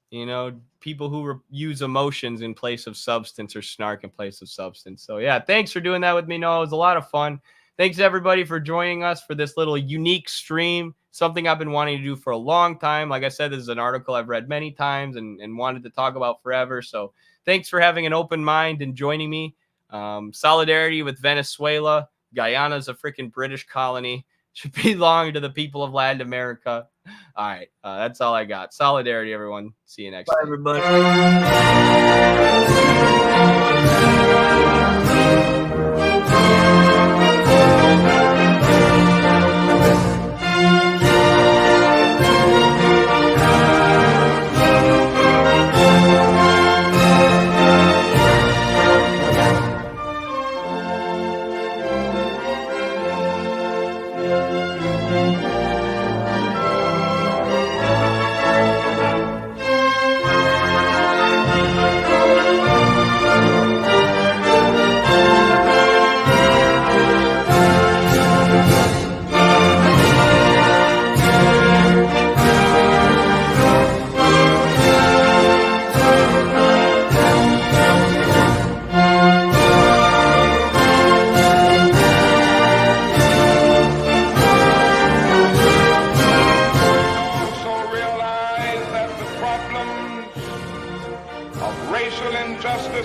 You know, people who use emotions in place of substance, or snark in place of substance. So yeah, thanks for doing that with me, Noah. It was a lot of fun. Thanks everybody for joining us for this little unique stream. Something I've been wanting to do for a long time. Like I said, this is an article I've read many times and wanted to talk about forever. So thanks for having an open mind and joining me. Solidarity with Venezuela. Guyana is a freaking British colony. Should belong to the people of Latin America. All right. That's all I got. Solidarity, everyone. See you next time. everybody.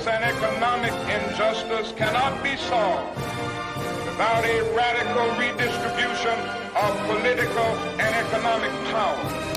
And economic injustice cannot be solved without a radical redistribution of political and economic power.